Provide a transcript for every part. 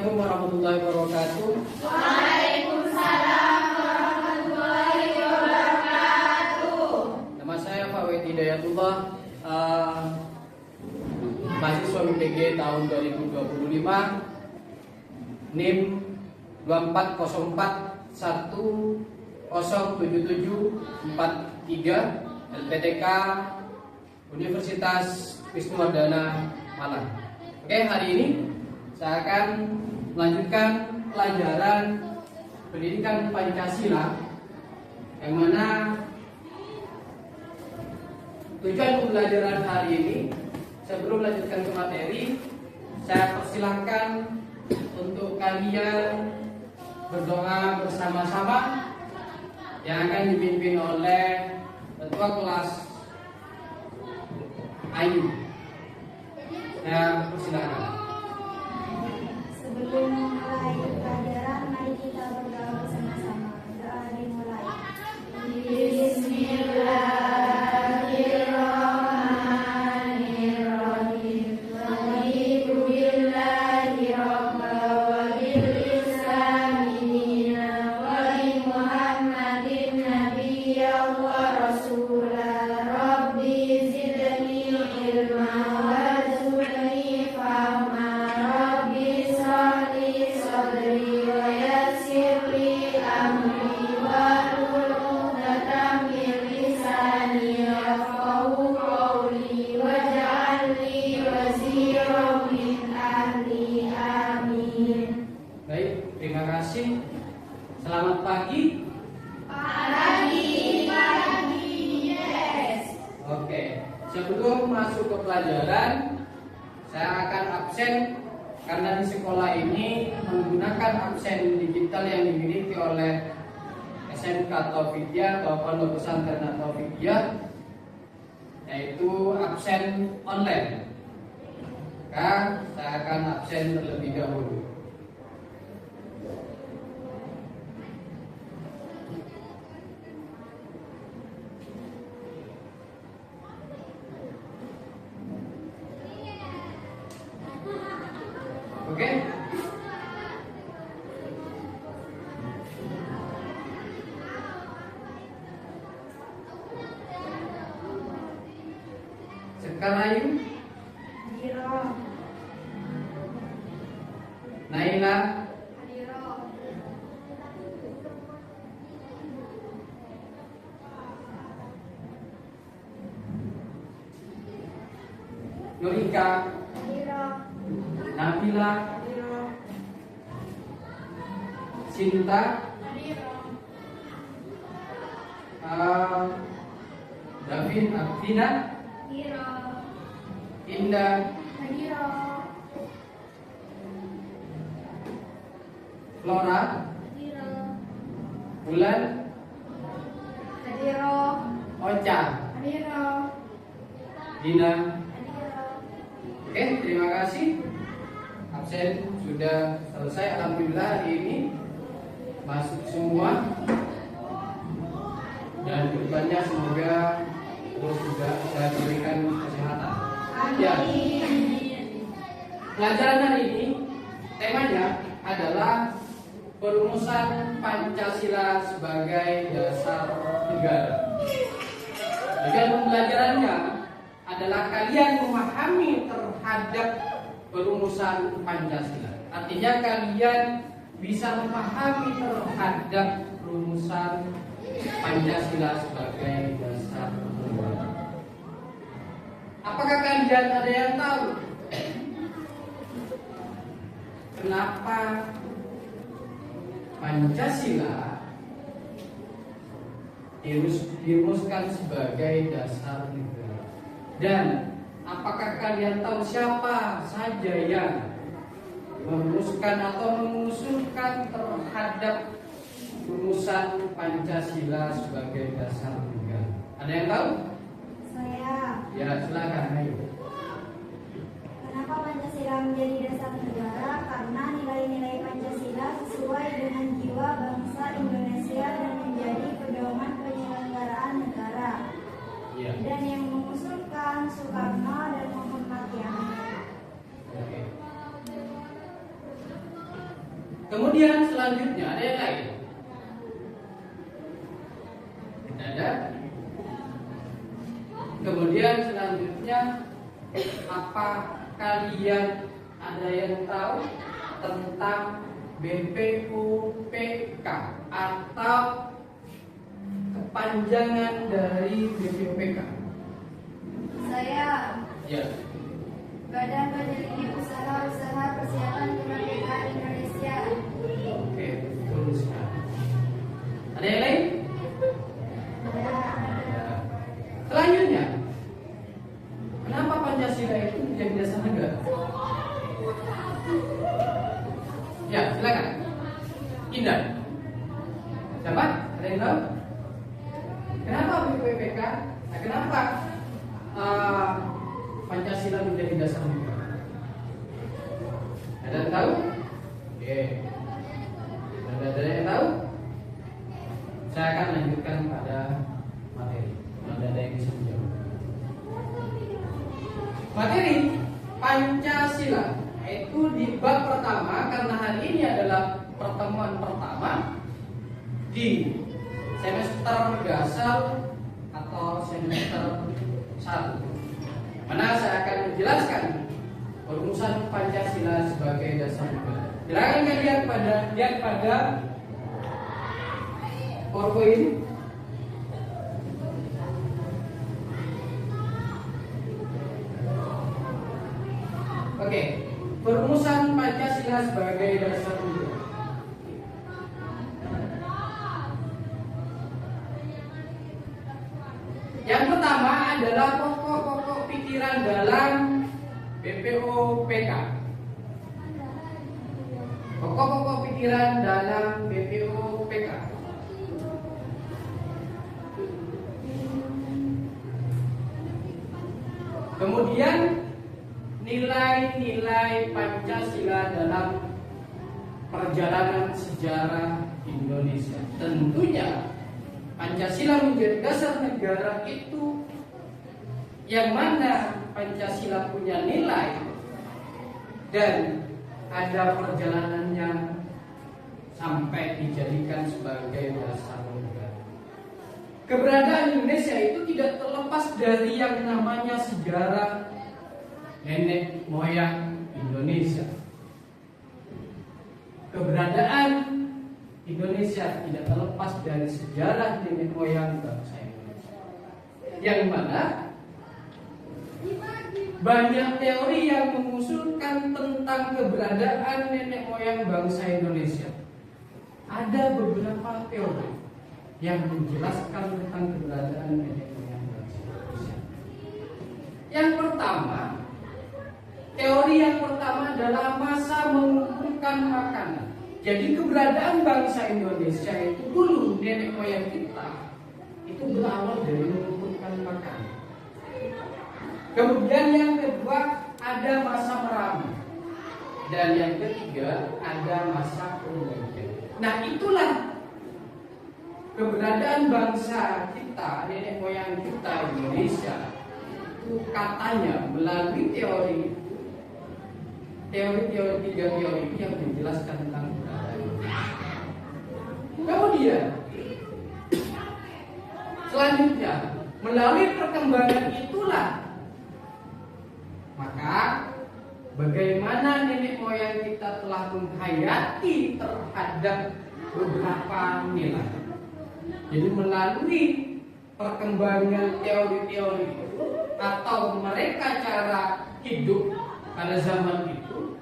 Assalamualaikum warahmatullahi wabarakatuh. Waalaikumsalam warahmatullahi wabarakatuh. Nama saya Pak Weti Hidayatullah, mahasiswa UPG tahun 2025, NIM 2404107743, LPTK Universitas Wisnuwardana Malang. Oke, hari ini saya akan melanjutkan pelajaran pendidikan Pancasila, yang mana tujuan pembelajaran hari ini, sebelum melanjutkan ke materi, saya persilahkan untuk kalian berdoa bersama-sama yang akan dipimpin oleh ketua kelas Ayu. Saya persilahkan. Sebelum mulai pelajaran, mari kita berdoa bersama-sama. Doa dimulai. Bismillahirrahmanirrahim. Raditu billahi rabba wa bil islami dina wa bi Muhammadin nabiyyan wa rasula. Rabbi zidni ilma warzuqni fahma. Rabbi shrahli sadri wa yassir li amri wahlul 'uqdatam min lisani yafqahu qawli waj'al li waziran min ahli. Amin. Baik, terima kasih. Selamat pagi. Pagi, yes. Oke, sebelum masuk ke pelajaran, saya akan absen karena di sekolah ini menggunakan absen digital yang dimiliki oleh SMK Taufikiyah atau Pondok Pesantren Taufikiyah, yaitu absen online. Maka saya akan absen terlebih dahulu. Oke. Sekarang Ayu, Hadiro, Naila, hadiro. Nurika, Hadiro, Nabila, hadiro, Cinta, hadiro. Davin, Afina, Hadiro, Indah, hadiro. Flora, Hadiro, Bulan, hadiro, Ocha, hadiro, Dina. hadiro. Oke, terima kasih. Absen sudah selesai. Alhamdulillah hari ini masuk semua. Dan kedepannya semoga terus juga saya diberikan kesehatan. Ya. Pelajaran hari ini temanya adalah perumusan Pancasila sebagai dasar negara. Tujuan pembelajarannya adalah kalian memahami terhadap perumusan Pancasila. Artinya kalian bisa memahami terhadap perumusan Pancasila sebagai dasar negara. Apakah kalian ada yang tahu kenapa Pancasila dirumuskan sebagai dasar negara? Dan apakah kalian tahu siapa saja yang merumuskan atau mengusulkan terhadap rumusan Pancasila sebagai dasar negara? Ada yang tahu? Saya. Ya, silakan, ayo. Kenapa Pancasila menjadi dasar negara? Karena nilai-nilai Pancasila sesuai dengan jiwa bangsa Indonesia dan menjadi pedoman penyelenggaraan negara. Iya. Dan yang mengusulkan Soekarno dan Muhammad Yamin. Oke. Kemudian selanjutnya ada yang lain. Ada. Kemudian selanjutnya, apa kalian ada yang tahu tentang BPUPK atau kepanjangan dari BPUPK? Saya. Ya. Badan Penyelidik Usaha-Usaha Persiapan Kemerdekaan Indonesia. Oke, betul sekali. Ada yang lain? Selanjutnya, kenapa Pancasila itu menjadi dasar negara? Ya, silakan. Indah. Siapa? Ada yang tahu? Kenapa BPUPK? Nah, kenapa Pancasila menjadi dasar negara? Ada yang tahu? Oke. Ada yang tahu? Saya akan lanjutkan pada materi. Ada yang bisa menjawab. Materi Pancasila itu di bab pertama, karena hari ini adalah pertemuan pertama di semester dasar atau semester 1, mana saya akan menjelaskan perumusan Pancasila sebagai dasar negara. Silakan kalian lihat pada PowerPoint. Oke, perumusan Pancasila sebagai dasar negara. Yang pertama adalah pokok-pokok pikiran dalam BPUPK. Pokok-pokok pikiran dalam BPUPK. Kemudian nilai-nilai Pancasila dalam perjalanan sejarah Indonesia. Tentunya Pancasila menjadi dasar negara itu yang mana Pancasila punya nilai dan ada perjalanannya sampai dijadikan sebagai dasar negara. Keberadaan Indonesia itu tidak terlepas dari yang namanya sejarah nenek moyang Indonesia. Keberadaan Indonesia tidak terlepas dari sejarah nenek moyang bangsa Indonesia. Yang mana banyak teori yang mengusulkan tentang keberadaan nenek moyang bangsa Indonesia. Ada beberapa teori yang menjelaskan tentang keberadaan nenek moyang bangsa Indonesia. Yang pertama, teori yang pertama adalah masa mengumpulkan makanan. Jadi keberadaan bangsa Indonesia itu dulu nenek moyang kita itu berawal dari mengumpulkan makanan. Kemudian yang kedua ada masa meramu. Dan yang ketiga ada masa pemujaan. Nah, itulah keberadaan bangsa kita, nenek moyang kita Indonesia itu katanya melalui teori tiga teori yang menjelaskan tentang keberadaan. Kemudian selanjutnya melalui perkembangan itulah maka bagaimana nenek moyang kita telah menghayati terhadap beberapa nilai. Jadi melalui perkembangan teori-teori itu atau mereka cara hidup pada zaman itu,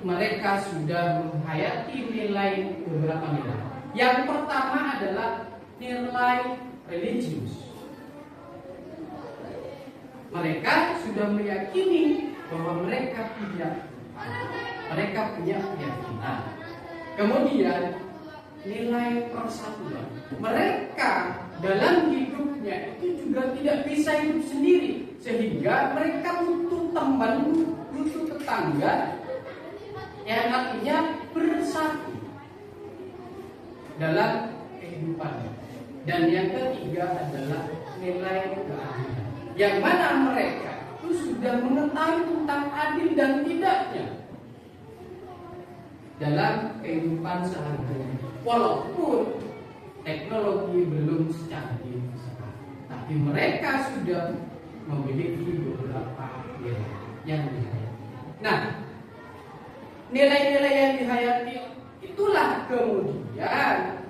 mereka sudah menghayati nilai beberapa nilai. Yang pertama adalah nilai religius. Mereka sudah meyakini bahwa mereka punya keyakinan. Kemudian nilai persatuan. Mereka dalam hidupnya itu juga tidak bisa hidup sendiri, sehingga mereka butuh teman, butuh tetangga, yang artinya bersatu dalam kehidupannya. Dan yang ketiga adalah nilai keadilan, yang mana mereka itu sudah mengetahui tentang adil dan tidaknya. dalam kehidupan sehari-hari. Walaupun teknologi belum secanggih sekarang, tapi mereka sudah memiliki beberapa nilai yang dihayati. Nah, nilai-nilai yang dihayati itulah kemudian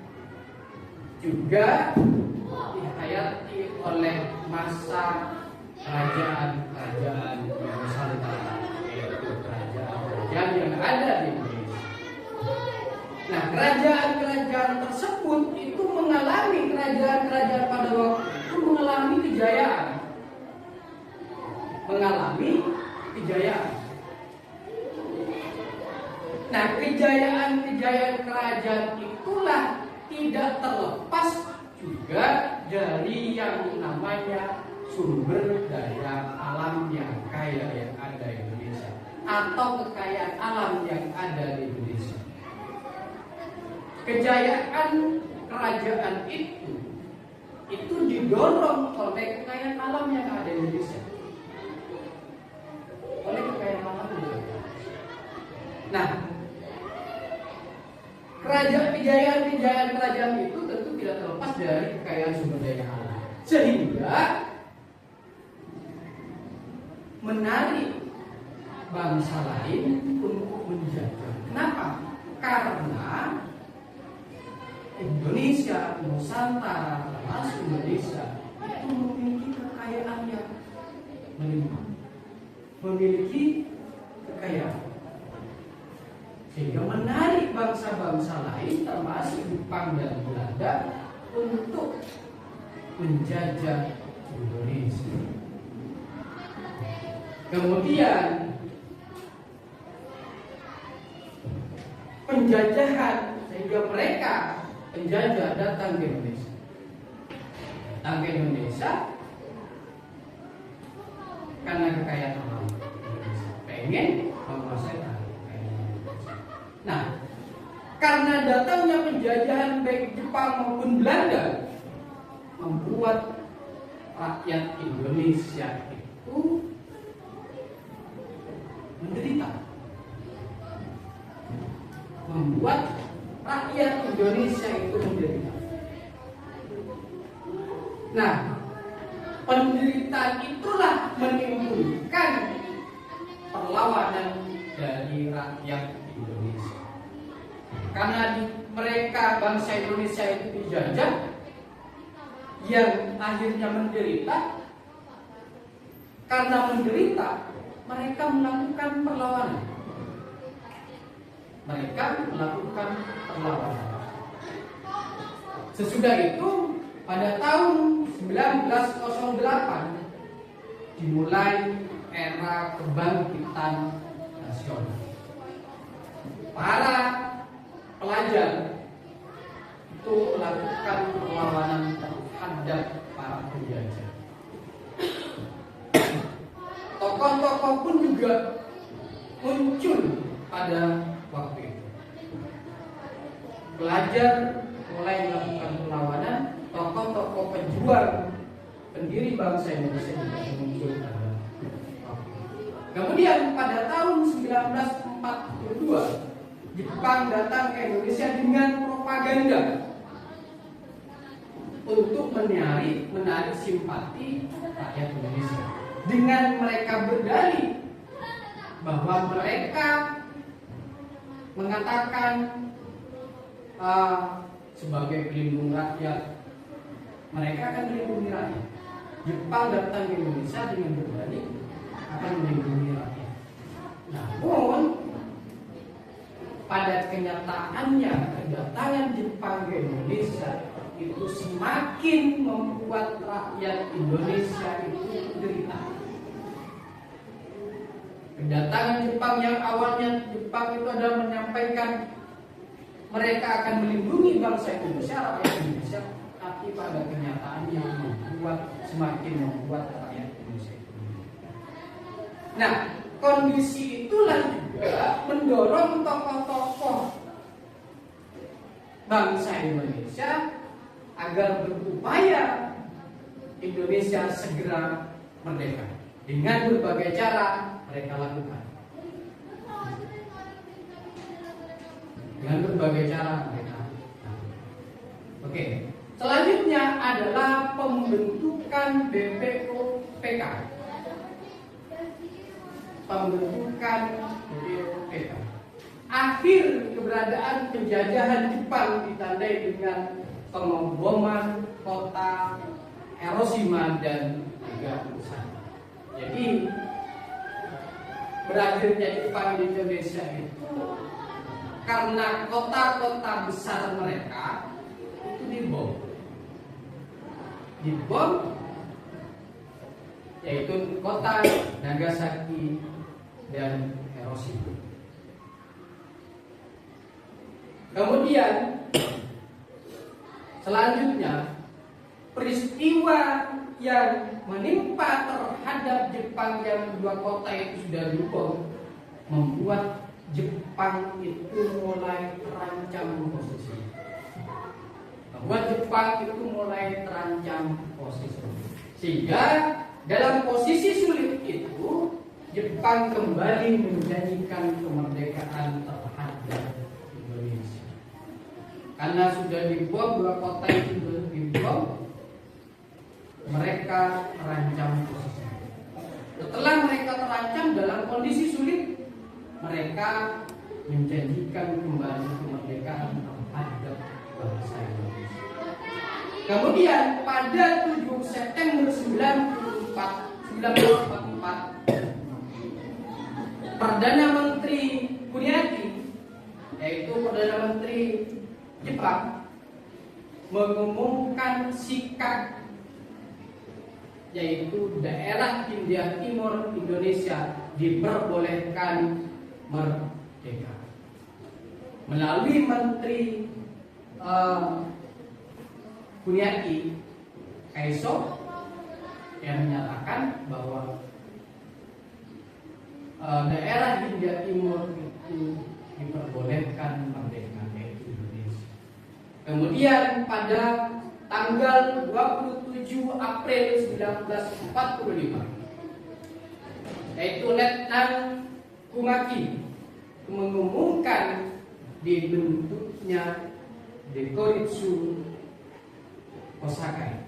juga dihayati oleh masa kerajaan-kerajaan yang Nusantara, yaitu kerajaan-kerajaan yang ada di Indonesia. Nah, kerajaan-kerajaan tersebut itu mengalami kerajaan-kerajaan pada waktu itu mengalami kejayaan. Nah, kejayaan-kejayaan kerajaan itulah tidak terlepas juga dari yang namanya sumber daya alam yang kaya yang ada di Indonesia, atau kekayaan alam yang ada di Indonesia. Kejayaan kerajaan itu didorong oleh kekayaan alam yang ada di Indonesia. Oleh kekayaan alam itu. Nah, kejayaan kerajaan itu tentu tidak terlepas dari kekayaan sumber daya alam, sehingga menarik bangsa lain untuk menjajah. Kenapa? Karena Indonesia, Nusantara, termasuk Indonesia itu memiliki kekayaan yang melimpah, memiliki kekayaan, sehingga menarik bangsa-bangsa lain termasuk Jepang dan Belanda untuk menjajah Indonesia. Kemudian penjajahan, sehingga mereka penjajah datang ke Indonesia. Datang ke Indonesia karena kekayaan alam Indonesia, pengen menguasai kekayaan Indonesia. Nah, karena datangnya penjajahan baik Jepang maupun Belanda, membuat rakyat Indonesia itu menderita. Membuat rakyat Indonesia itu menderita. Nah, penderitaan itulah menimbulkan perlawanan dari rakyat Indonesia. Karena mereka bangsa Indonesia itu dijajah, yang akhirnya menderita. Karena menderita, mereka melakukan perlawanan. Sesudah itu, pada tahun 1908 dimulai era kebangkitan nasional. Para pelajar itu melakukan perlawanan terhadap para penjajah. Tokoh-tokoh pun juga muncul pada waktu itu. Pelajar mulai melakukan perlawanan, tokoh-tokoh pejuang pendiri bangsa Indonesia juga muncul pada waktu itu. Kemudian pada tahun 1942 Jepang datang ke Indonesia dengan propaganda untuk menarik simpati rakyat Indonesia, dengan mereka berdalih bahwa mereka mengatakan sebagai pelindung rakyat, mereka akan melindungi rakyat. Jepang datang ke Indonesia dengan berdalih akan melindungi rakyat. Namun pada kenyataannya, kedatangan Jepang ke Indonesia itu semakin membuat rakyat Indonesia itu menderita. Kedatangan Jepang yang awalnya Jepang itu adalah menyampaikan mereka akan melindungi bangsa Indonesia, rakyat Indonesia, tapi pada kenyataannya semakin membuat rakyat Indonesia itu menderita. Nah, kondisi itulah juga mendorong tokoh-tokoh bangsa Indonesia agar berupaya Indonesia segera merdeka dengan berbagai cara mereka lakukan. dengan berbagai cara mereka. Oke, selanjutnya adalah pembentukan BPOPK. Pembentukan BPOPK. Akhir keberadaan penjajahan Jepang ditandai dengan pengeboman kota Hiroshima dan Nagasaki. Jadi berakhirnya Jepang di Indonesia itu karena kota-kota besar mereka itu dibom, yaitu kota Nagasaki dan Hiroshima. Kemudian selanjutnya peristiwa yang menimpa terhadap Jepang yang kedua kota itu sudah dibom membuat Jepang itu mulai terancam posisi. Sehingga dalam posisi sulit itu Jepang kembali menjanjikan kemerdekaan terhadap Indonesia. Karena sudah dibom, dua kota itu dibom, mereka terancam posisi. Setelah mereka terancam dalam kondisi sulit, mereka menjanjikan kembali kemerdekaan terhadap bangsa Indonesia. Kemudian pada 7 September 1944, Perdana Menteri Kuniaki, yaitu Perdana Menteri Jepang, mengumumkan sikap, yaitu daerah Hindia Timur Indonesia diperbolehkan merdeka. Melalui Menteri Kuniaki, Kaiso, yang menyatakan bahwa daerah Hindia Timur itu diperbolehkan merdeka, yaitu Indonesia. Kemudian pada tanggal 27 April 1945, yaitu Letnan Kumaki mengumumkan dibentuknya Dokoritsu Kosakai,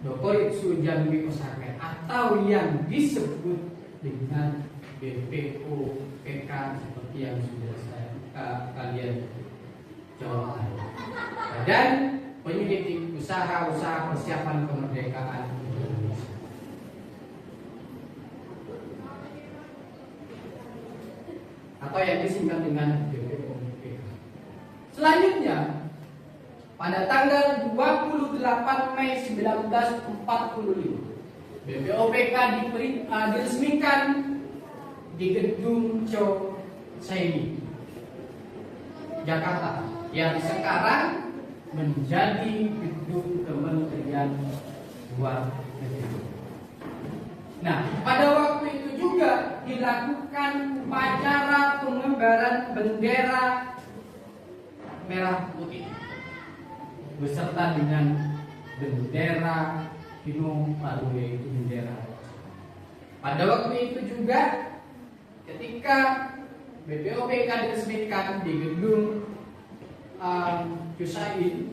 Dokoritsu Jambi Kosakai, atau yang disebut dengan BPOPK seperti yang sudah kalian jawab. Dan penyelidik usaha-usaha persiapan kemerdekaan Indonesia. Atau yang disingkat dengan BPOPK. Selanjutnya, pada tanggal 28 Mei 1945, BPOPK diresmikan di Gedung Cho Saini, Jakarta, yang sekarang menjadi Gedung Kementerian Luar Negeri. Nah, pada waktu itu juga dilakukan upacara pengibaran bendera merah putih beserta dengan bendera Hino Maru, yaitu bendera. Pada waktu itu juga ketika BPOPK diresmikan di Gedung Yusain,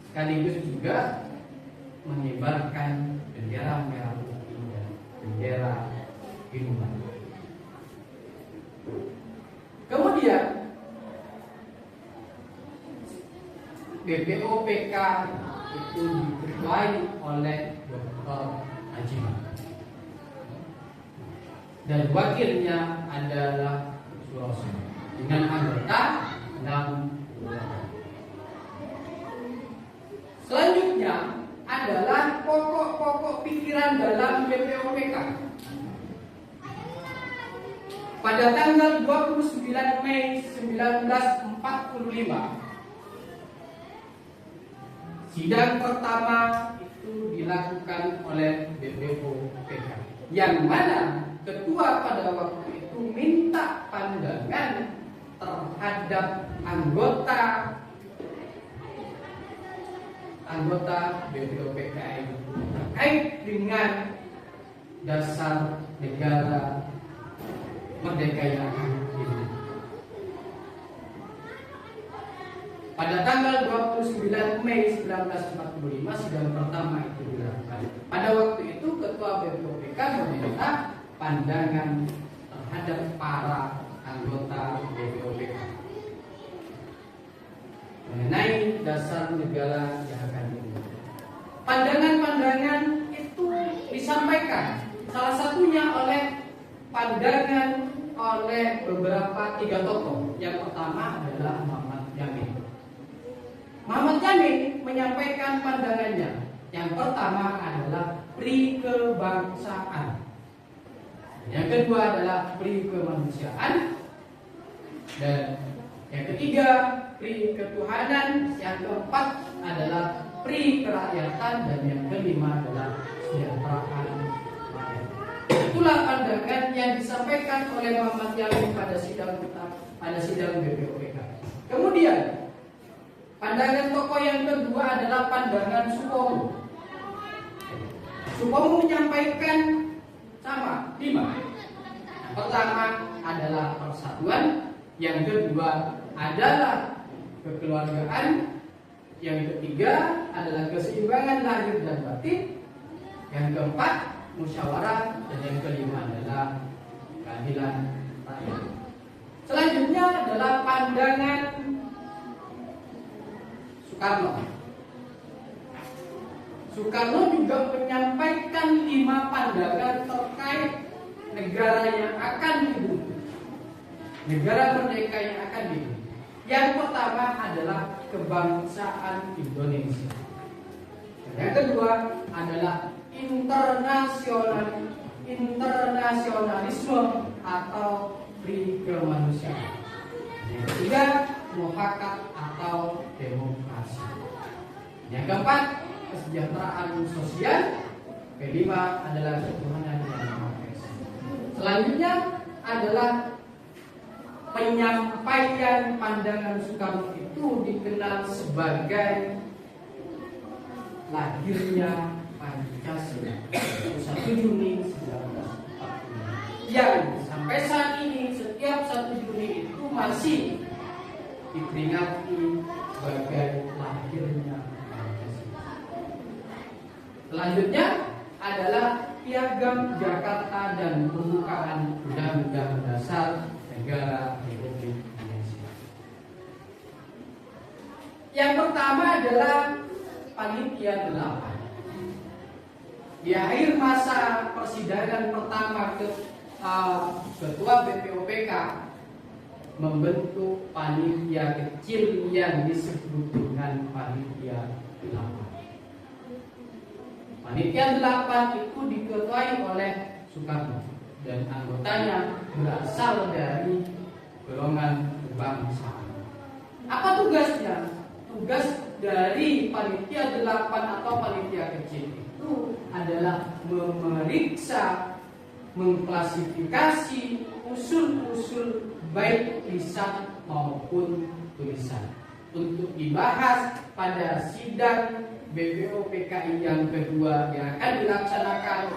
sekaligus juga mengibarkan bendera merah putih dan bendera Hino Maru. Kemudian BPOPK itu diketuai oleh Dr. Hajiman dan wakilnya adalah Suroso dengan anggota 6. Selanjutnya adalah pokok-pokok pikiran dalam BPOPK. Pada tanggal 29 Mei 1945, sidang pertama itu dilakukan oleh BPOPK, yang mana ketua pada waktu itu minta pandangan terhadap anggota BPOPK itu terkait dengan dasar negara merdeka yang akan dimiliki. Pada tanggal 29 Mei 1945 sidang pertama itu dilakukan. Pada waktu itu Ketua BPOPK meminta pandangan terhadap para anggota BPOPK mengenai dasar negara yang akan dimiliki. Pandangan-pandangan itu disampaikan, salah satunya oleh pandangan oleh beberapa 3 tokoh. Yang pertama adalah Muhammad Yamin. Muhammad Yamin menyampaikan pandangannya. Yang pertama adalah pri kebangsaan. Yang kedua adalah pri kemanusiaan. Dan yang ketiga pri ketuhanan. Yang keempat adalah pri kerakyatan. Dan yang kelima adalah kesejahteraan rakyat. Itulah pandangan yang disampaikan oleh Muhammad Yamin pada sidang BPOPK. Kemudian pandangan tokoh yang kedua adalah pandangan Supomo. Supomo menyampaikan sama 5. Yang pertama adalah persatuan, yang kedua adalah kekeluargaan, yang ketiga adalah keseimbangan lahir dan batin, yang keempat musyawarah, dan yang kelima adalah keadilan rakyat. Selanjutnya adalah pandangan Soekarno. Soekarno juga menyampaikan 5 pandangan terkait negara yang akan dibentuk, negara merdeka yang akan dibentuk. Yang pertama adalah kebangsaan Indonesia. Yang kedua adalah internasionalisme atau pri kemanusiaan. Yang ketiga muhakat atau demokrasi. Yang keempat kesejahteraan sosial. Kelima adalah ketuhanan yang Maha Esa. Selanjutnya adalah penyampaian pandangan Soekarno itu dikenal sebagai lahirnya Pancasila 1 Juni 1945, yang sampai saat ini setiap 1 Juni itu masih diperingati sebagai lahirnya Pancasila. Selanjutnya adalah Piagam Jakarta dan pembukaan Undang-Undang Dasar Negara Republik Indonesia. Yang pertama adalah Panitia 8. Di akhir masa persidangan pertama Ketua BPOPK membentuk panitia kecil yang disebut dengan Panitia 8. Panitia 8 itu diketuai oleh Soekarno dan anggotanya berasal dari golongan kebangsaan. Apa tugasnya? Tugas dari Panitia 8 atau panitia kecil itu adalah memeriksa, mengklasifikasi usul-usul baik lisan maupun tulisan untuk dibahas pada sidang BPOPKI yang kedua yang akan dilaksanakan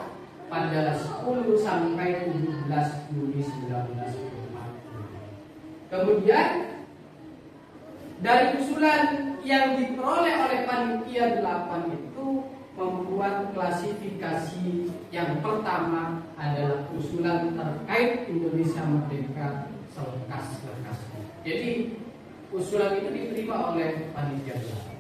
pada 10 sampai 17 Juli 1945. Kemudian dari usulan yang diperoleh oleh Panitia 8 itu membuat klasifikasi. Yang pertama adalah usulan terkait Indonesia merdeka selekas-lekasnya. Jadi usulan itu diterima oleh Panitia 8.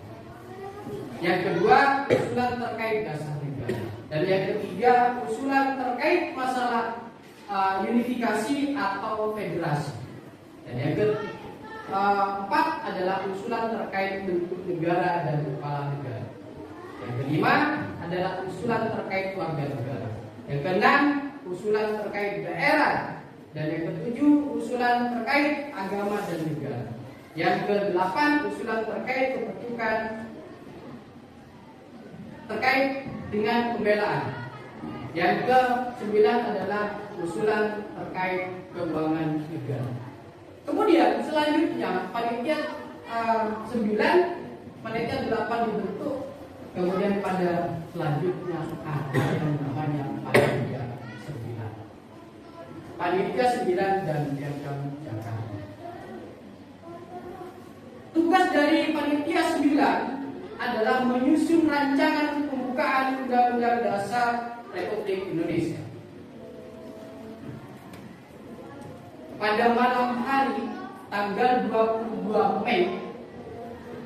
Yang kedua, usulan terkait dasar negara. Dan yang ketiga, usulan terkait masalah unifikasi atau federasi. Dan yang keempat adalah usulan terkait bentuk negara dan kepala negara. Yang kelima adalah usulan terkait warga negara. Yang keenam, usulan terkait daerah. Dan yang ketujuh, usulan terkait agama dan negara. Yang kedelapan, usulan terkait kepentingan terkait dengan pembelaan. Yang ke-9 adalah usulan terkait keuangan negara. Kemudian selanjutnya panitia 9, panitia 8 dibentuk. Kemudian pada selanjutnya ada yang namanya panitia 9. Panitia 9 dan Piagam Jakarta. Tugas dari Panitia 9 adalah menyusun rancangan pembukaan Undang-Undang Dasar Republik Indonesia. Pada malam hari tanggal 22 Mei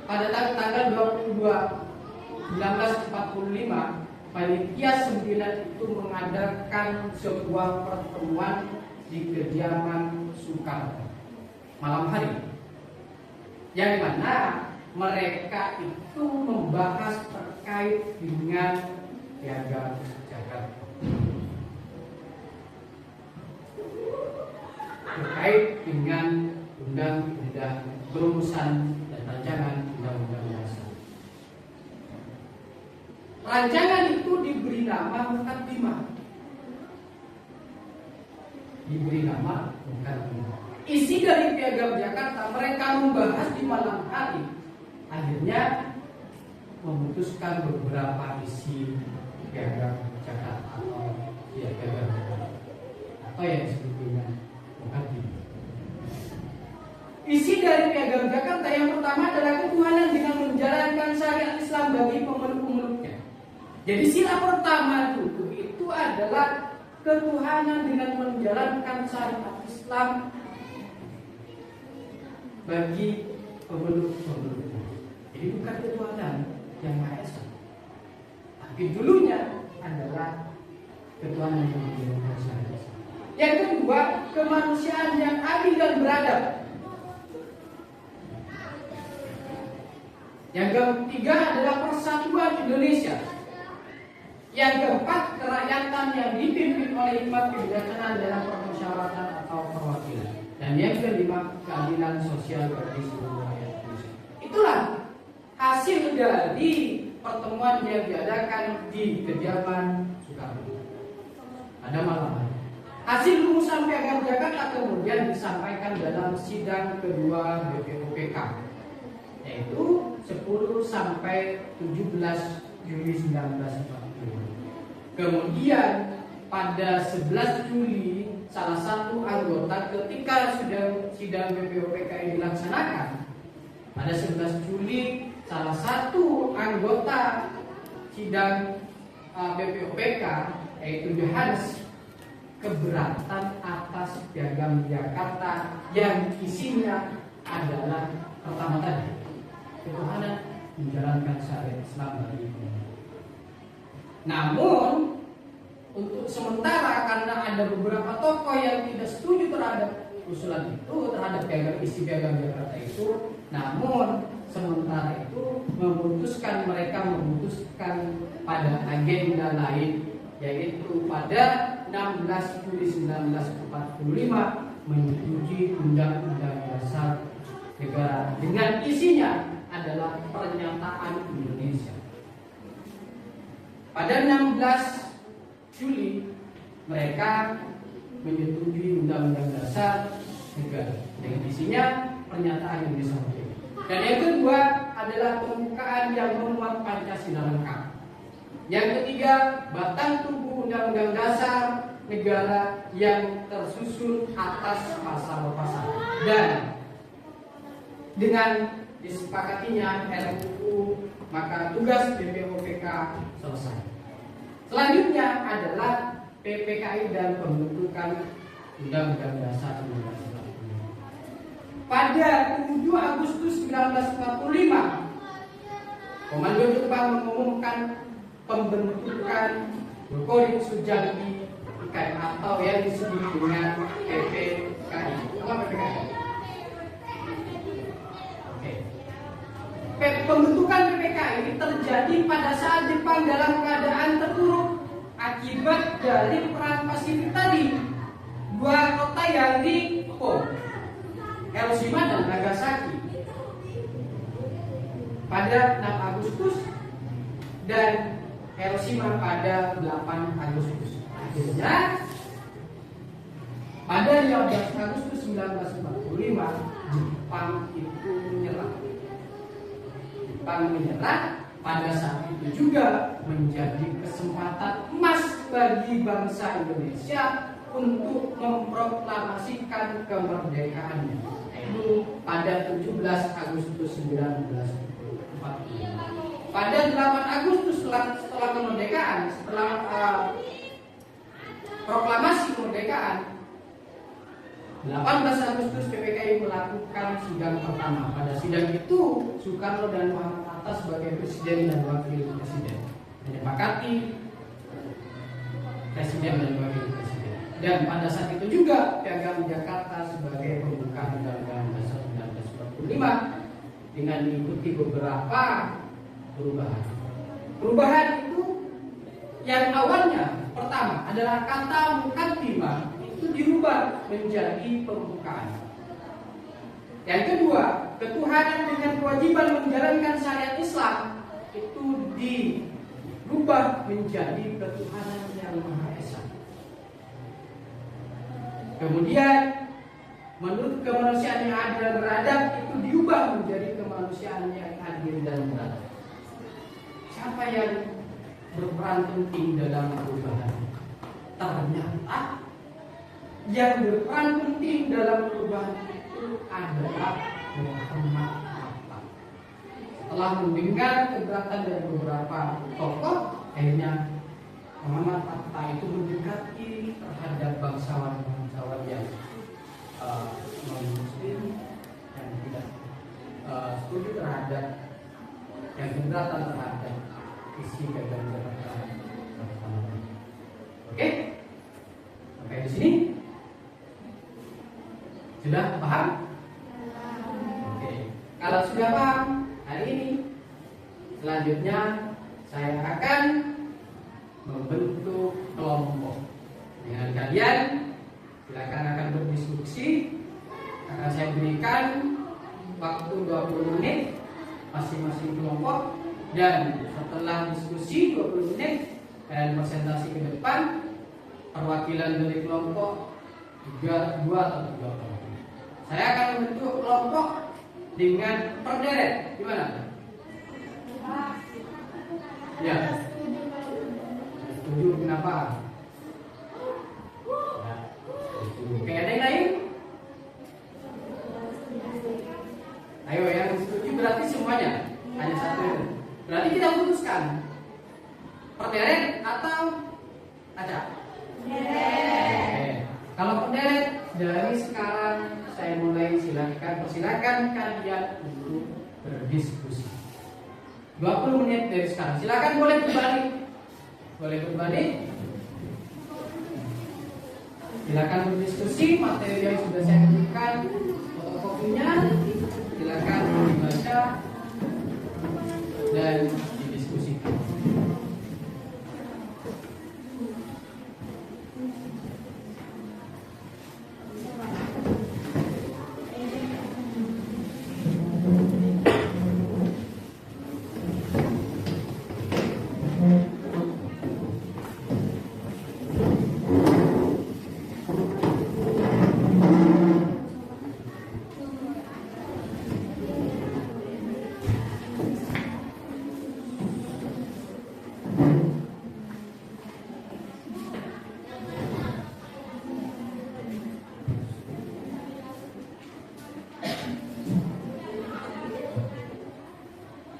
pada tanggal 22 1945, Panitia 9 itu mengadakan sebuah pertemuan di kediaman Soekarno malam hari, yang mana mereka itu membahas terkait dengan Piagam Jakarta, terkait dengan undang-undang perumusan dan rancangan undang-undang dasar. Rancangan itu diberi nama Mukaddimah. Isi dari Piagam Jakarta mereka membahas di malam hari, akhirnya memutuskan beberapa isi Piagam Jakarta atau Piagam Jakarta atau yang disebut dengan Mukaddimah. Isi dari Piagam Jakarta yang pertama adalah ketuhanan dengan menjalankan syariat Islam bagi pemeluk-pemeluknya. Jadi sila pertama dulu itu adalah ketuhanan dengan menjalankan syariat Islam bagi pemeluk-pemeluknya. Jadi bukan ketuhanan yang Maha Esa, tapi dulunya adalah ketuhanan yang menjalankan syariat Islam. Yang kedua, kemanusiaan yang adil dan beradab. Yang ketiga adalah persatuan Indonesia. Yang keempat, kerakyatan yang dipimpin oleh hikmat kebijaksanaan dalam permusyawaratan atau perwakilan. Dan yang kelima, keadilan sosial bagi seluruh rakyat Indonesia. Itulah hasil dari pertemuan yang diadakan di kediaman Soekarno pada malam hari. Hasil rumusan Piagam Jakarta kemudian disampaikan dalam sidang kedua BPUPK, yaitu 10 sampai 17 Juli 1945. Kemudian pada 11 Juli salah satu anggota ketika sidang BPUPK ini dilaksanakan, pada 11 Juli salah satu anggota sidang BPUPK yaitu Johannes keberatan atas Piagam Jakarta yang isinya adalah pertama tadi, ketuhanan menjalankan syariat Islam bagi umat. Namun untuk sementara karena ada beberapa tokoh yang tidak setuju terhadap usulan itu, terhadap isi Piagam Jakarta itu, namun sementara itu mereka memutuskan pada agenda lain, yaitu pada 16 Juli 1945 menyetujui Undang-Undang Dasar Negara dengan isinya adalah pernyataan Indonesia. Pada 16 Juli mereka menyetujui Undang-Undang Dasar Negara dengan isinya pernyataan Indonesia. Dan yang kedua adalah pembukaan yang memuat Pancasila lengkap. Yang ketiga, batang tubuh Undang-Undang Dasar Negara yang tersusun atas pasal-pasal. Dan dengan disepakatinya RUU, maka tugas BPUPK selesai. Selanjutnya adalah PPKI dan pembentukan Undang-Undang Dasar 1945. Pada 7 Agustus 1945, Komando Jepang mengumumkan pembentukan Kodim Sujandi IKN atau yang disebut dengan PPKI. Apa PPKI? Pembentukan PPKI terjadi pada saat Jepang dalam keadaan terpuruk akibat dari perang Pasifik tadi. Dua kota yang dibom, Hiroshima dan Nagasaki, pada 6 Agustus dan Hiroshima pada 8 Agustus. Akhirnya pada 15 Agustus 1945 Jepang itu menyerah. Pada saat itu juga menjadi kesempatan emas bagi bangsa Indonesia untuk memproklamasikan kemerdekaannya, yaitu pada 17 Agustus 1945. Pada 8 Agustus setelah kemerdekaan, setelah proklamasi kemerdekaan, 18 Agustus PPKI melakukan sidang pertama. Pada sidang itu Soekarno dan Muhammad Hatta sebagai presiden dan wakil presiden menyepakati presiden dan wakil presiden. Dan pada saat itu juga Piagam Jakarta sebagai pembukaan Undang-Undang Dasar 1945 dengan mengikuti beberapa perubahan. Perubahan itu yang awalnya pertama adalah kata mukaddimah itu dirubah menjadi pembukaan. Yang kedua, ketuhanan dengan kewajiban menjalankan syariat Islam itu dirubah menjadi ketuhanan yang Maha Esa. Kemudian menurut kemanusiaan yang adil dan beradab itu diubah menjadi kemanusiaan yang adil dan beradab. Siapa yang berperan penting dalam perubahan? Ternyata yang berperan penting dalam perubahan itu adalah Muhammad Hatta. Setelah mendengar keberatan dari beberapa tokoh, akhirnya Muhammad Hatta itu mendekati terhadap bangsawan-bangsawan yang non-muslim yang tidak setuju terhadap yang keberatan terhadap isi Piagam Jakarta. Oke, sampai di sini sudah paham? Oke, kalau sudah paham hari ini, selanjutnya saya akan membentuk kelompok dengan kalian. Silakan akan berdiskusi. Akan saya berikan waktu 20 menit masing-masing kelompok, dan setelah diskusi 20 menit dan presentasi ke depan, perwakilan dari kelompok 2 atau 3 kelompok. Saya akan membentuk kelompok dengan perderet. Gimana? Ya. Setuju, kenapa? Oke, ada yang lain? Ayo, yang setuju berarti semuanya. Hanya satu. Berarti kita putuskan perderet atau acak? Perderet. Kalau perderet, dari sekarang saya mulai persilakan kalian untuk berdiskusi. 20 menit dari sekarang. Silakan boleh berbalik. Boleh berbalik. Silakan berdiskusi. Materi yang sudah saya berikan, fotokopinya silakan dibaca dan didiskusikan.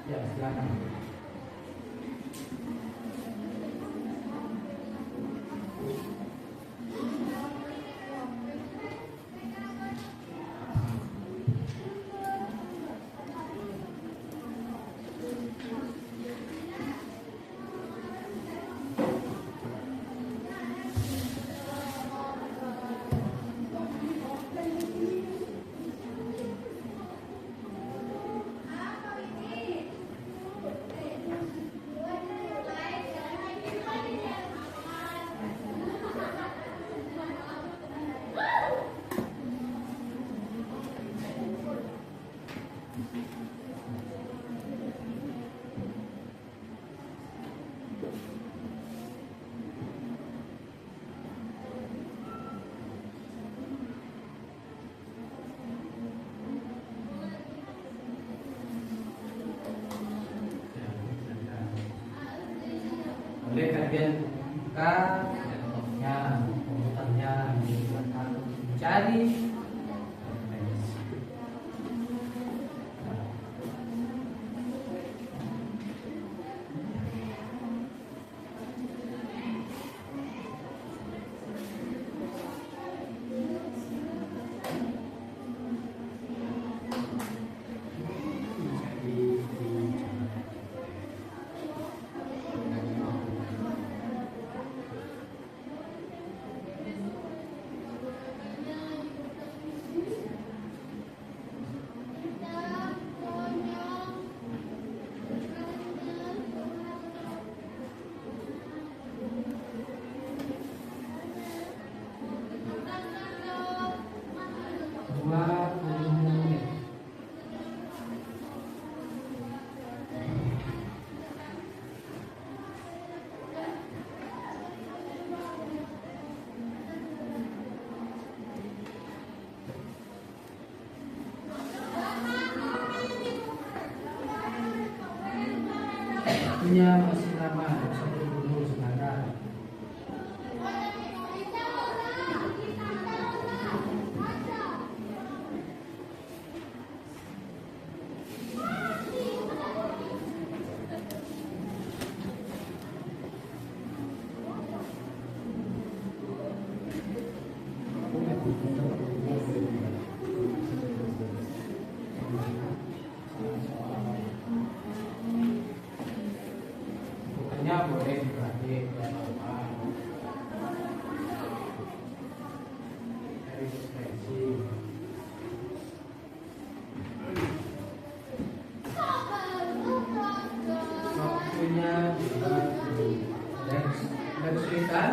Ya, silakan. Boleh kalian buka laptopnya, komputernya, mencari punya masih lama satu dulu sekarang. Bukannya boleh dibalik dan apa dari ekspresi. Waktunya dan cerita.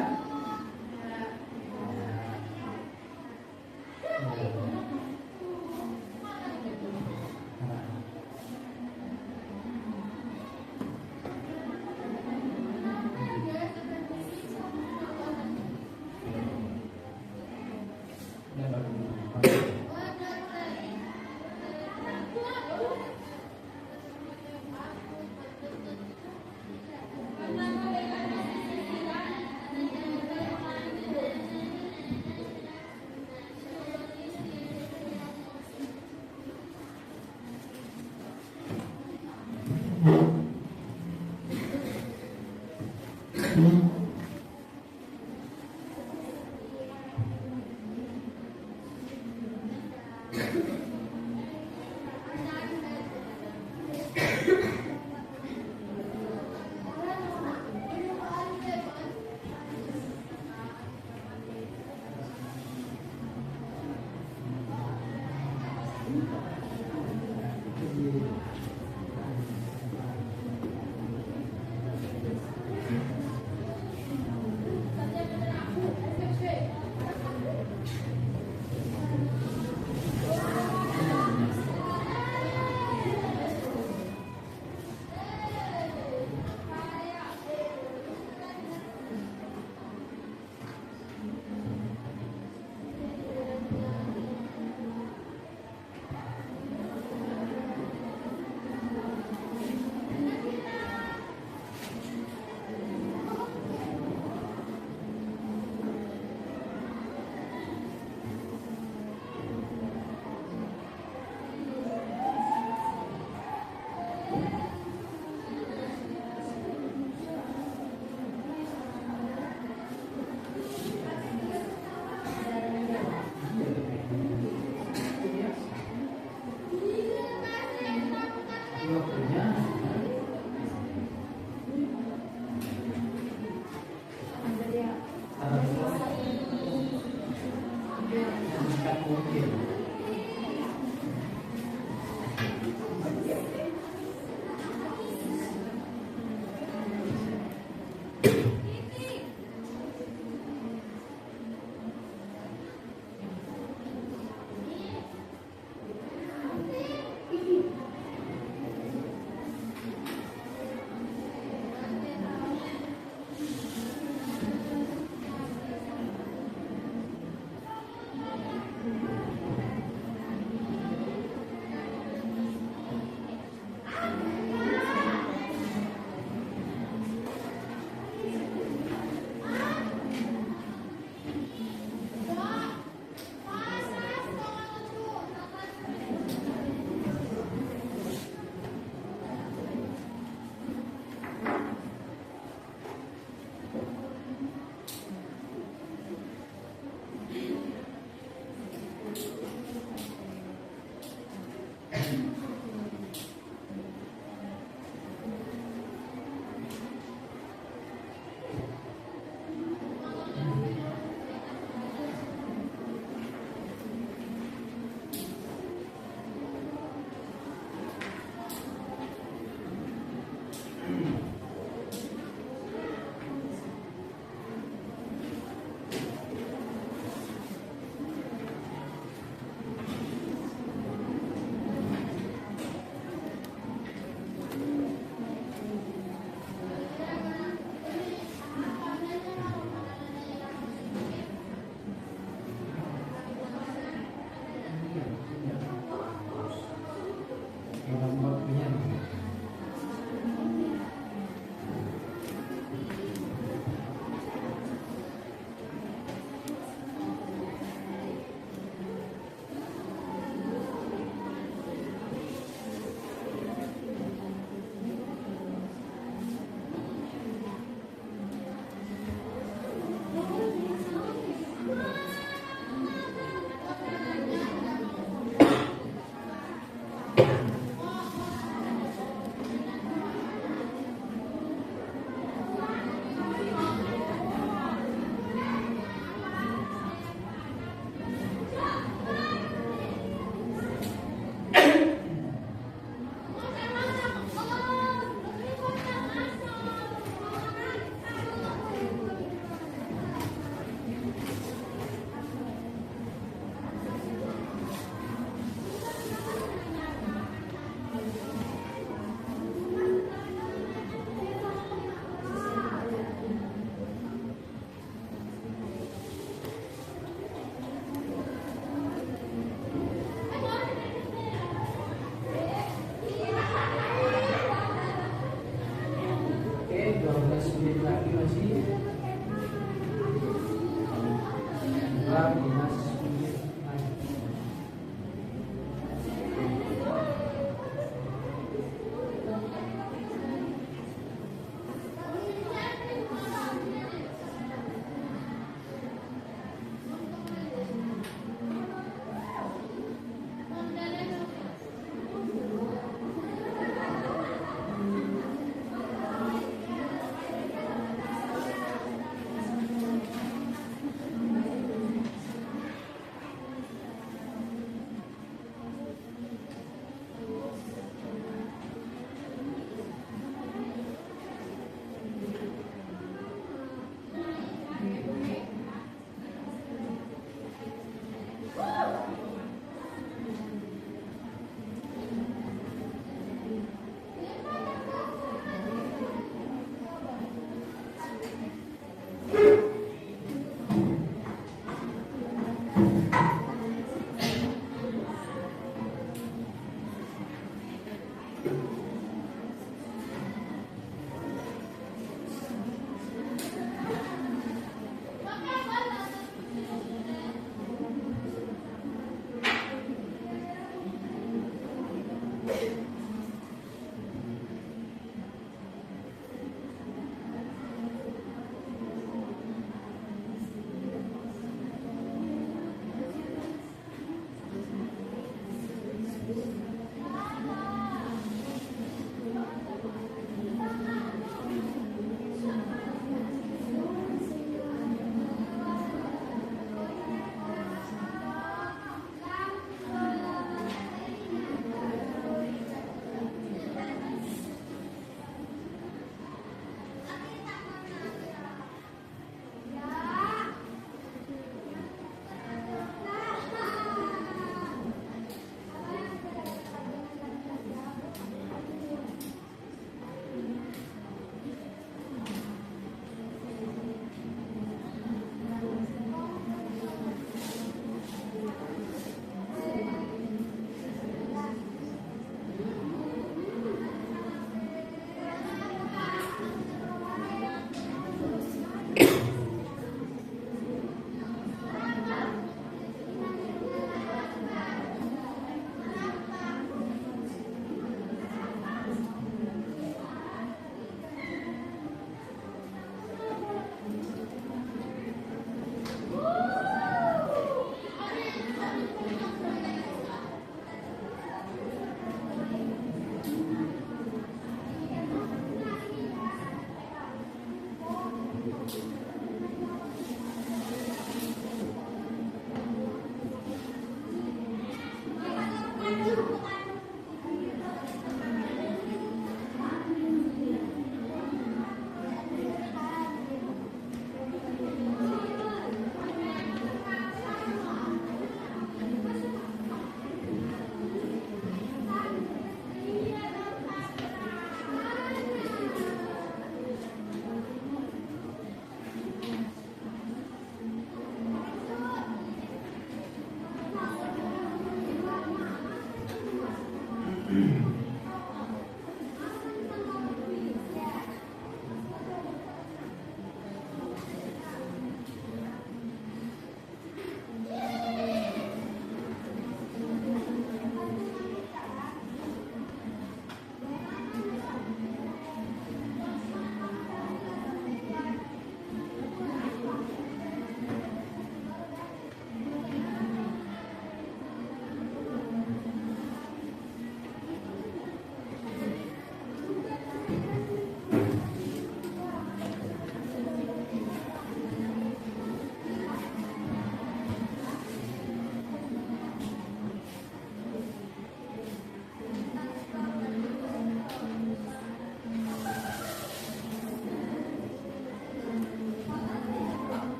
15 menit lagi.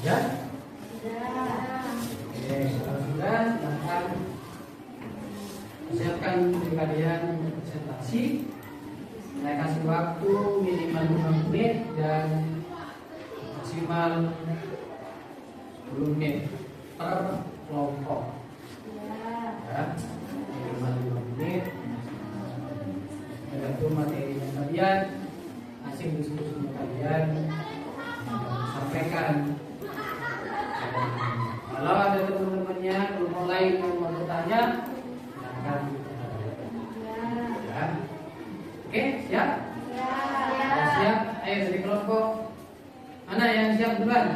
Ya? Oke, kalau sudah, silahkan siapkan diri kalian presentasi. Saya kasih waktu minimal 5 menit dan maksimal 10 menit per kelompok. Ya, minimal 5 menit. Tergantung materinya kalian, hasil diskusi kalian sampaikan. Kalau ada teman-temannya kelompok lain yang mau bertanya, silakan. Ya. Oke, siap? Ya, siap. Ayo dari kelompok mana yang siap duluan?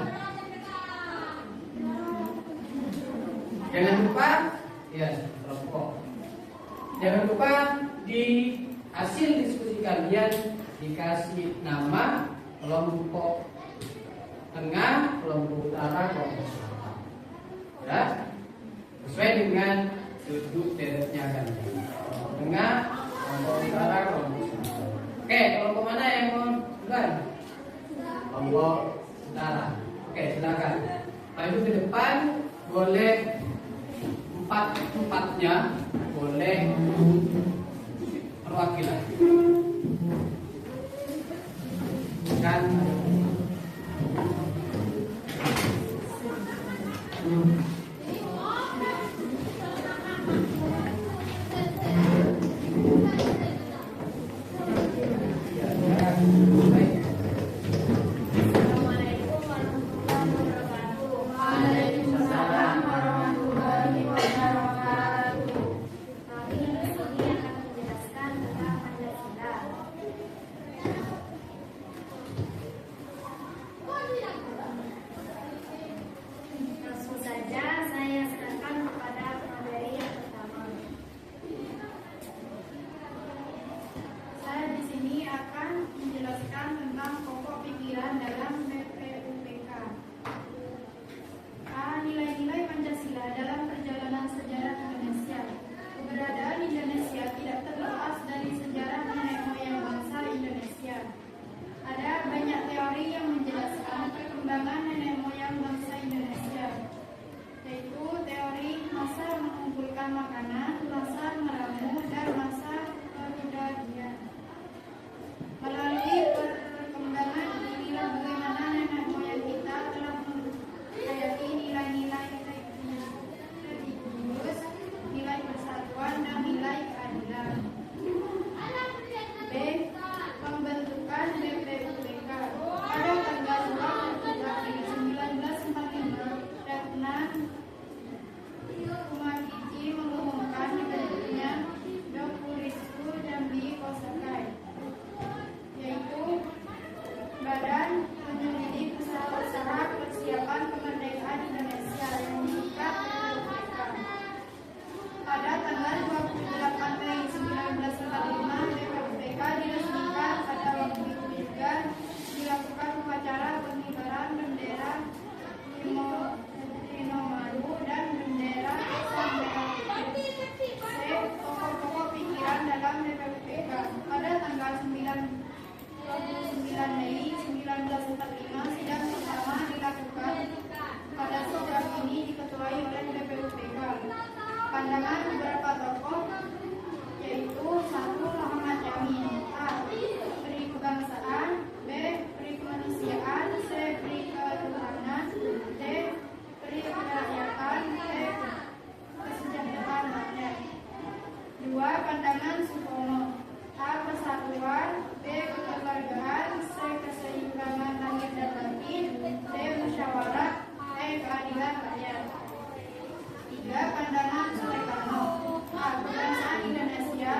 Jangan lupa, ya kelompok. Jangan lupa di hasil diskusi kalian dikasih nama kelompok tengah, kelompok utara, kelompok selatan. Ya, Sudut teretnya ganti. Kelompok tengah, kelompok utara, kelompok selatan. Oke, kelompok mana yang mau duluan? Kelompok utara. Oke, silakan. Maju ke depan, boleh empatnya, boleh perwakilan. Kan Assalamualaikum warahmatullahi wabarakatuh. Waalaikumsalam warahmatullahi wabarakatuh. Kami di sini akan menjelaskan tentang Pancasila. Langsung saja saya serahkan kepada materi yang pertama. Saya di sini akan menjelaskan tentang pokok pikiran dalam BPUPK. Nilai-nilai Pancasila dalam perjalanan sejarah Indonesia. Keberadaan Indonesia tidak terlepas dari sejarah nenek moyang bangsa Indonesia. Ada banyak teori yang menjelaskan perkembangan nenek moyang bangsa Indonesia, yaitu teori masa mengumpulkan makanan, masa meramu, dan masa perbudakan. Melalui perkembangan inilah bagaimana nenek moyang kita telah menghayati nilai-nilai religius, nilai persatuan, dan nilai keadilan. B. Pembentukan BPUPK pada tanggal 20 April 1945, Letnan Kumariji mengumumkan dibentuknya Dokurisku Jambi Kosakai, yaitu Badan Penyelidik Usaha-usaha Persiapan Kemerdekaan Indonesia yang disingkat BPUPK. Pada tanggal 28 Mei 1945, BPUPK diresmikan. Pada waktu itu juga dilakukan upacara pengibaran bendera Inomaru dan bendera Sang Merah Putih. C. Pokok-pokok pikiran dalam BPUPK. Pada tanggal 29 Mei 1945, sidang pertama dilakukan. Pada sidang ini diketuai oleh BPUPK. Pandangan beberapa tokoh, yaitu 1. Muhammad Yamin. A. Peri kebangsaan. B. Peri kemanusiaan. C. Peri ketuhanan. D. Peri kerakyatan. E. Kesejahteraan rakyat. 2. Pandangan Supomo. A. Persatuan. B. Kekeluargaan. C. Keseimbangan lahir dan batin. D. Musyawarah. E. Keadilan rakyat. 3. Pandangan Soekarno. A. Kebangsaan Indonesia.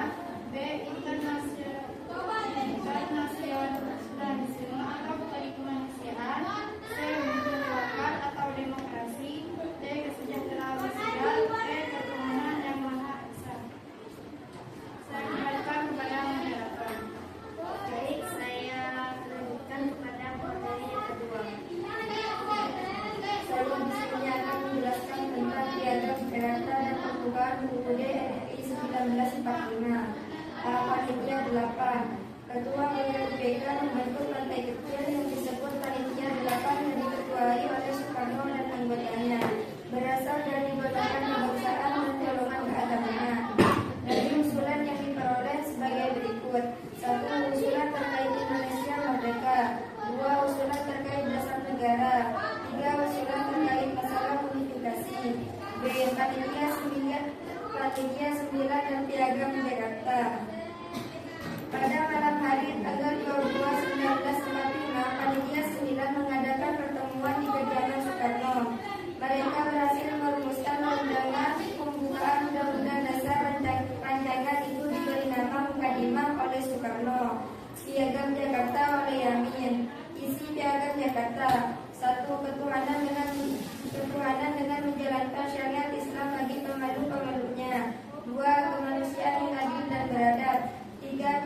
B. Internasionalisme atau kemanusiaan. C. Kedaulatan atau demokrasi. D. Kesejahteraan sosial. E. Ketuhanan yang Maha Esa. Saya kembalikan kepada moderator. Baik, saya lanjutkan kepada materi yang kedua. Saya di sini akan menjelaskan tentang piagam Jakarta dan pembukaan UUD RI 1945. Panitia 8. Ketua BPUPK membentuk lantai kecil yang disebut Panitia 8 yang diketuai oleh Soekarno dan anggotanya. Berasal dari golongan kebangsaan dan golongan keagamaan. Dari usulan yang diperoleh sebagai berikut: 1. Usulan terkait Indonesia merdeka. 2. Usulan terkait dasar negara. 3. Usulan terkait masalah unifikasi. B. Panitia 9 dan Piagam Jakarta. Pada malam hari tanggal 22/1945, Panitia 9 mengadakan pertemuan di kediaman Soekarno. Mereka berhasil merumuskan undangan pembukaan Undang-Undang Dasar. Rancangan itu diberi nama Mukadimah oleh Soekarno. Piagam Jakarta oleh Yamin. Isi Piagam Jakarta: 1. Ketuhanan dengan menjalankan syariat Islam bagi pemadu-pemaduknya. 2. Kemanusiaan yang adil dan beradab. 3.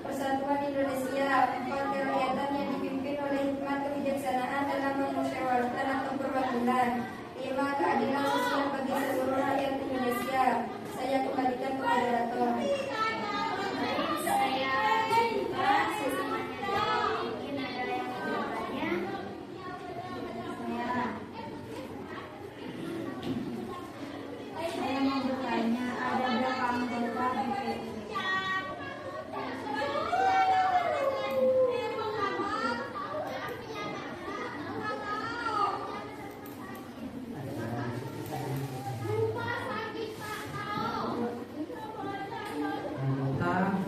Persatuan Indonesia. 4. Kerakyatan yang dipimpin oleh hikmat kebijaksanaan dalam permusyawaratan atau perwakilan. 5.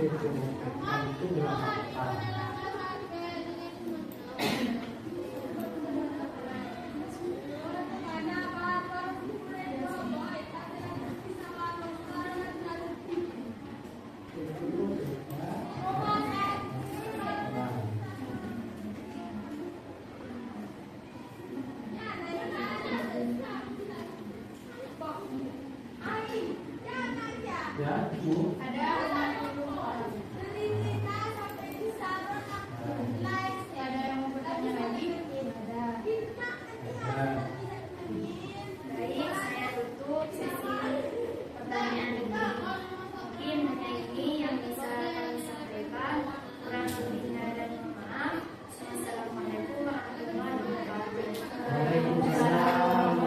BPUPK itu berapa? Ya, Bu. Ada 60 orang. Ada yang mau bertanya lagi? Ada. Baik, saya tutup sesi pertanyaan ini. Mungkin hanya ini yang bisa kami sampaikan. Kurang lebihnya dan mohon maaf. Assalamualaikum warahmatullahi wabarakatuh. Waalaikumsalam.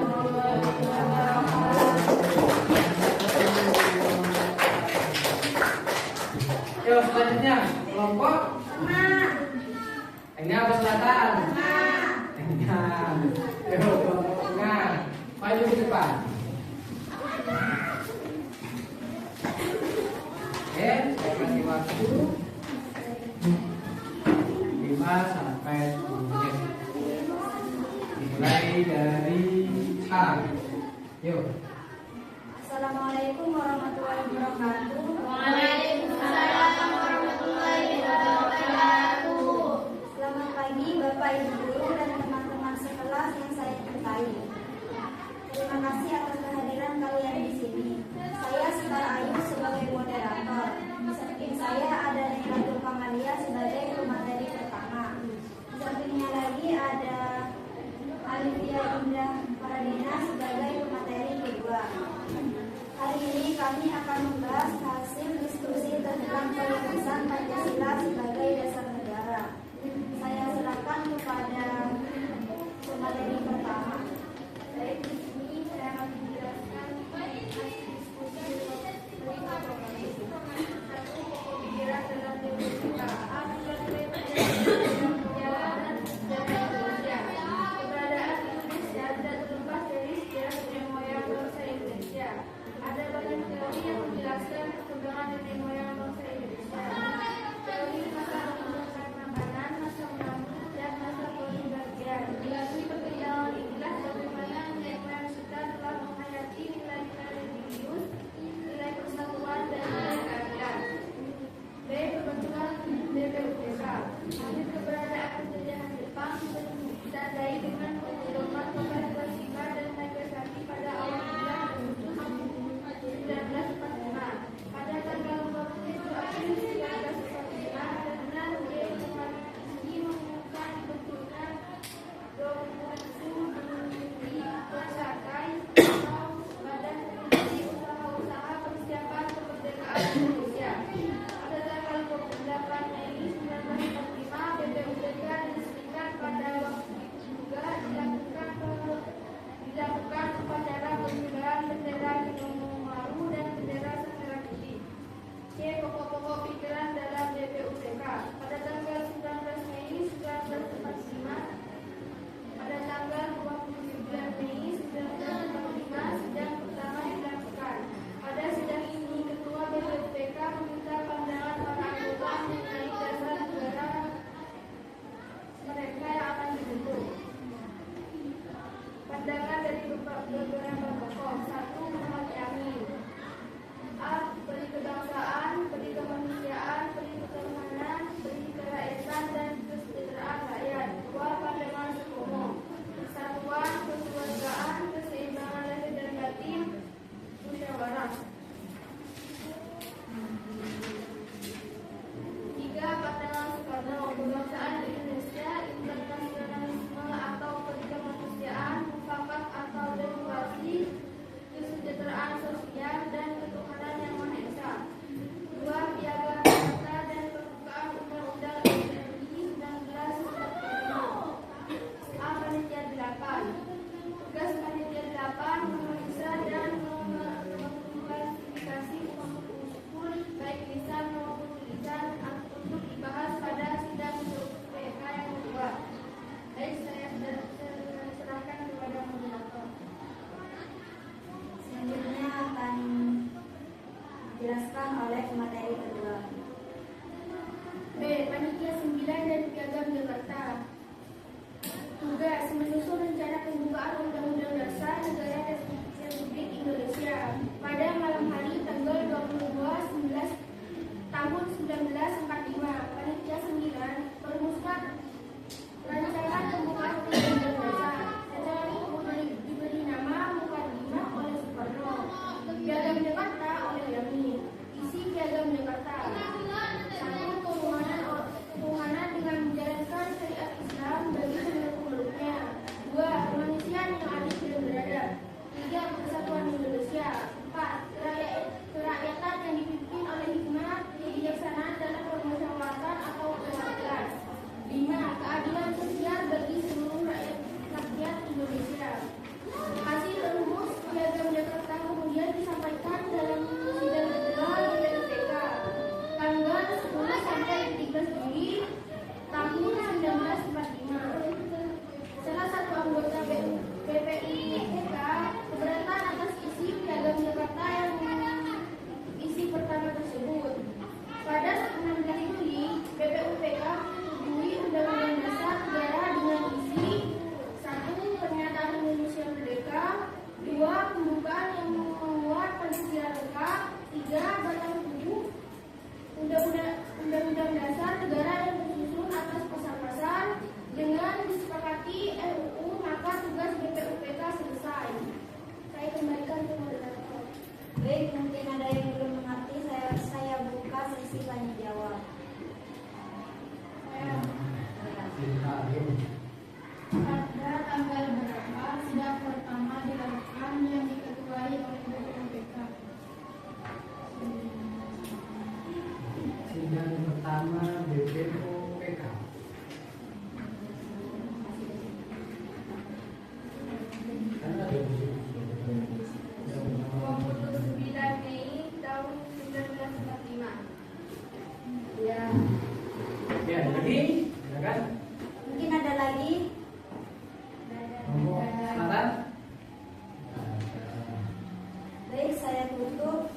Yuk, selanjutnya kelompok tengah atau selatan? Tengah. Yuk, kelompok tengah. Maju ke depan. Oke, saya kasih waktu 5 sampai 10 menit. Dimulai dari sekarang. Yuk. Assalamualaikum warahmatullahi wabarakatuh. Waalaikumsalam warahmatullahi wabarakatuh. Selamat pagi Bapak Ibu guru dan teman-teman sekelas yang saya cintai. Terima kasih atas kehadiran kalian di sini. Saya Sekar Ayu sebagai moderator. Di samping saya ada Nailatul Kamalia sebagai pemateri pertama. Di sampingnya lagi ada Alifia Indah Paradina sebagai pemateri kedua. Hari ini kami akan membahas hasil diskusi tentang pelunasan Pancasila sebagai dasar negara. Saya serahkan kepada pemateri pertama. Baik, di sini saya akan menjelaskan hasil diskusi berikut program. Satu, pokok pikiran dalam kebijakan keberadaan Indonesia tidak terlepas dari sejarah nenek moyang bangsa Indonesia. Ada banyak teori yang menjelaskan perkembangan nenek moyang bangsa Indonesia. Teori masa pembentukan makanan, masa mengambil, dan masa pembagian. Melalui perkembangan inilah bagaimana nenek moyang kita telah menghayati nilai-nilai religius, nilai persatuan, dan nilai keadilan. B. Pembentukan BPUPK. Hasil keberadaan penjajahan Jepang ditandai dengan pengumuman Pancasila dan Nagasaki pada awal bulan Agustus 1945. Pada tanggal 27 April 1945, Ferdinand D. Kemaniski mengumumkan dibentuknya Dokumentasi Persakai atau Badan Komisi Usaha-Usaha Persiapan Kemerdekaan Indonesia. Pada tanggal 28 Mei 1945, BPUPK diresmikan. Pada waktu itu juga dilakukan upacara pengibaran bendera Kinomaru dan bendera Sang Merah Putih. C. Pokok-pokok pikiran dalam BPUPK. Pada tanggal 19 Mei 1945, pada tanggal 29 Mei 1945, sidang pertama dilakukan. Pada sidang ini, Ketua BPUPK meminta pandangan para anggota mengenai dasar negara mereka yang akan dibentuk. Pandangan dari beberapa tokoh. 1. Muhammad Yamin. A. Peri kebangsaan, peri kemanusiaan, peri ketuhanan, peri kerakyatan dan kesejahteraan rakyat. 2. Pandangan Supomo. Persatuan, kekeluargaan, keseimbangan lahir dan batin, musyawarah. 3. Pandangan Soekarno. Kebangsaan Indonesia, internasionalisme atau peri kemanusiaan, mufakat atau demokrasi, kesejahteraan sosial, dan ketuhanan yang Maha Esa. 2. Piagam Jakarta dan pembukaan Undang-Undang RI 1945. A. Panitia 8. Tugas Panitia 8 memeriksa dan mengklasifikasi usul baik lisan maupun tulisan untuk dibahas pada sidang BPUPK yang kedua. Baik, saya serahkan kepada moderator. Selanjutnya akan dijelaskan oleh pemateri kedua. Tiga, batang tubuh Undang-Undang Dasar Negara yang tersusun atas pasal-pasal. Dengan disepakati RUU, maka tugas BPUPK selesai. Saya kembalikan ke moderator. Baik, mungkin ada yang belum mengerti, saya buka sesi tanya jawab. Pada tanggal berapa sidang pertama dilakukan yang diketuai oleh BPUPK? Sidang pertama BPUPK. Kan ada di sini. 29 Mei tahun 1945. Ya. Ya, lagi, silakan. Mungkin ada lagi? Monggo, silakan. Baik, saya tutup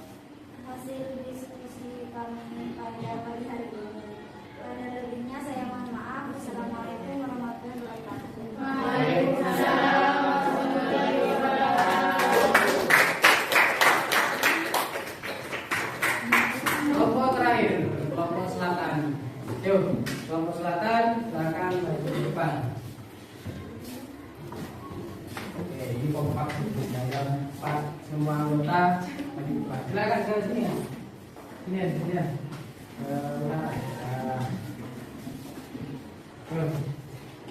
hasil diskusi kami pada pagi hari ini. Pada lebihnya saya mohon maaf. Wassalamualaikum warahmatullahi wabarakatuh. Waalaikumsalam warahmatullahi wabarakatuh. Kelompok terakhir, kelompok selatan. Yuk, kelompok selatan, silakan maju ke depan. Oke, ini kompak dalam 4 semua anggota maju ke depan. Silakan ke sini ya. Sini ya, sini ya.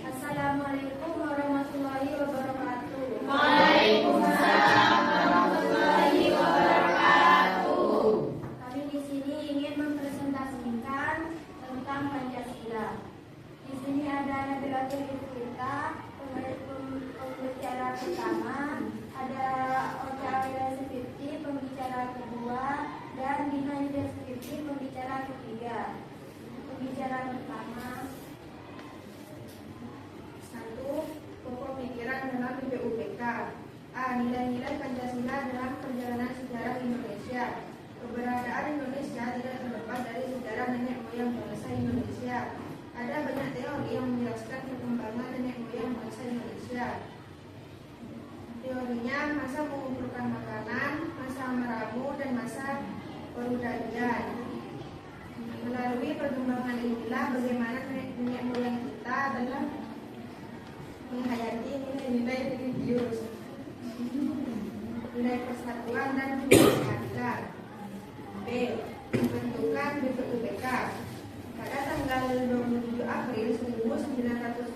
Assalamualaikum warahmatullahi wabarakatuh. Waalaikumsalam warahmatullahi wabarakatuh. Kami di sini ingin mempresentasikan tentang Pancasila. Di sini ada moderator kita, pembicara pertama, ada Ocha Sifiti, pembicara kedua, dan Dina Sifiti, pembicara ketiga. Pembicara pertama. 1. Pokok pikiran dalam BPUPK. A. Nilai-nilai Pancasila dalam perjalanan sejarah Indonesia. Keberadaan Indonesia tidak terlepas dari sejarah nenek moyang bangsa Indonesia. Ada banyak teori yang menjelaskan perkembangan nenek moyang bangsa Indonesia. Teorinya masa mengumpulkan makanan, masa meramu, dan masa perudanian. Melalui perkembangan inilah bagaimana nenek moyang kita adalah menghayati nilai-nilai religius, nilai persatuan dan kebinekaan. B. Pembentukan BPUPK. Pada tanggal 27 April 1945,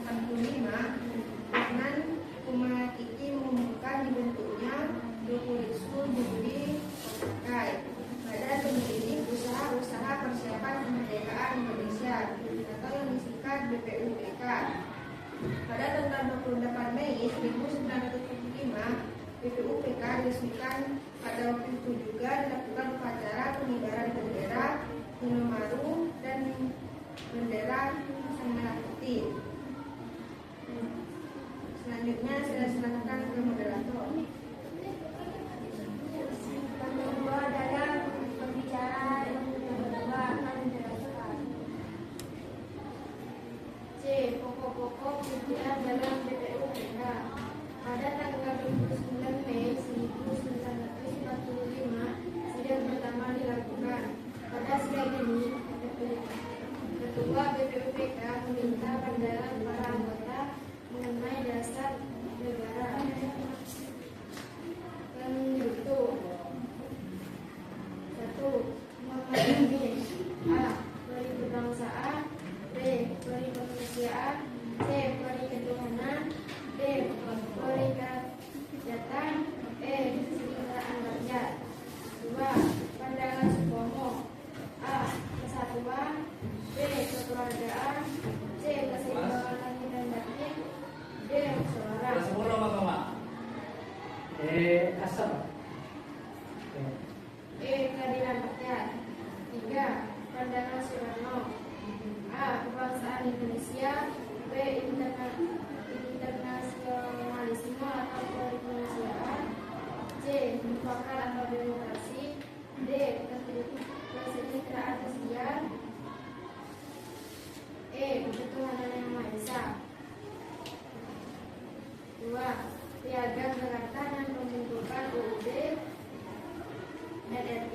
Lutnan Kumatiki mengumumkan dibentuknya Dokuritsu Jubli Kosakai, badan pembidik usaha-usaha persiapan kemerdekaan Indonesia atau yang disingkat BPUPK. Pada tanggal 28 Mei 1945, BPUPK diresmikan. Pada waktu itu juga dilakukan upacara pengibaran bendera Indomaru dan bendera Sang Merah Putih. Selanjutnya saya silakan ke moderator. Yang kedua adalah pembicara yang kedua akan menjelaskan. C. Pokok-pokok pikiran dalam BPUPK. Pada tanggal 29 Mei 1945, sidang pertama dilakukan. Pada sidang ini, Ketua BPUPK meminta pandangan para anggota mengenai dasar negara yang dibentuk. 1. Memahami A. Peri kebangsaan, B. Peri kemanusiaan, C. Peri ketuhanan, D. Peri kerakyatan, E. Kesetaraan rakyat. 2. Pandangan Supomo. A. Kesatuan, B. Kekeluargaan, C. Keseimbangan langit dan batin, D. Musyawarah. Asal. E. Keadilan rakyat. 3. Pandangan Soekarno. A. Kebangsaan Indonesia, B. Internasionalisme atau kemanusiaan, C. Mufakat atau demokrasi, D. Kesejahteraan sosial, E. Ketuhanan yang Maha Esa. 2. Piagam Jakarta dan pembentukan UUD dan RI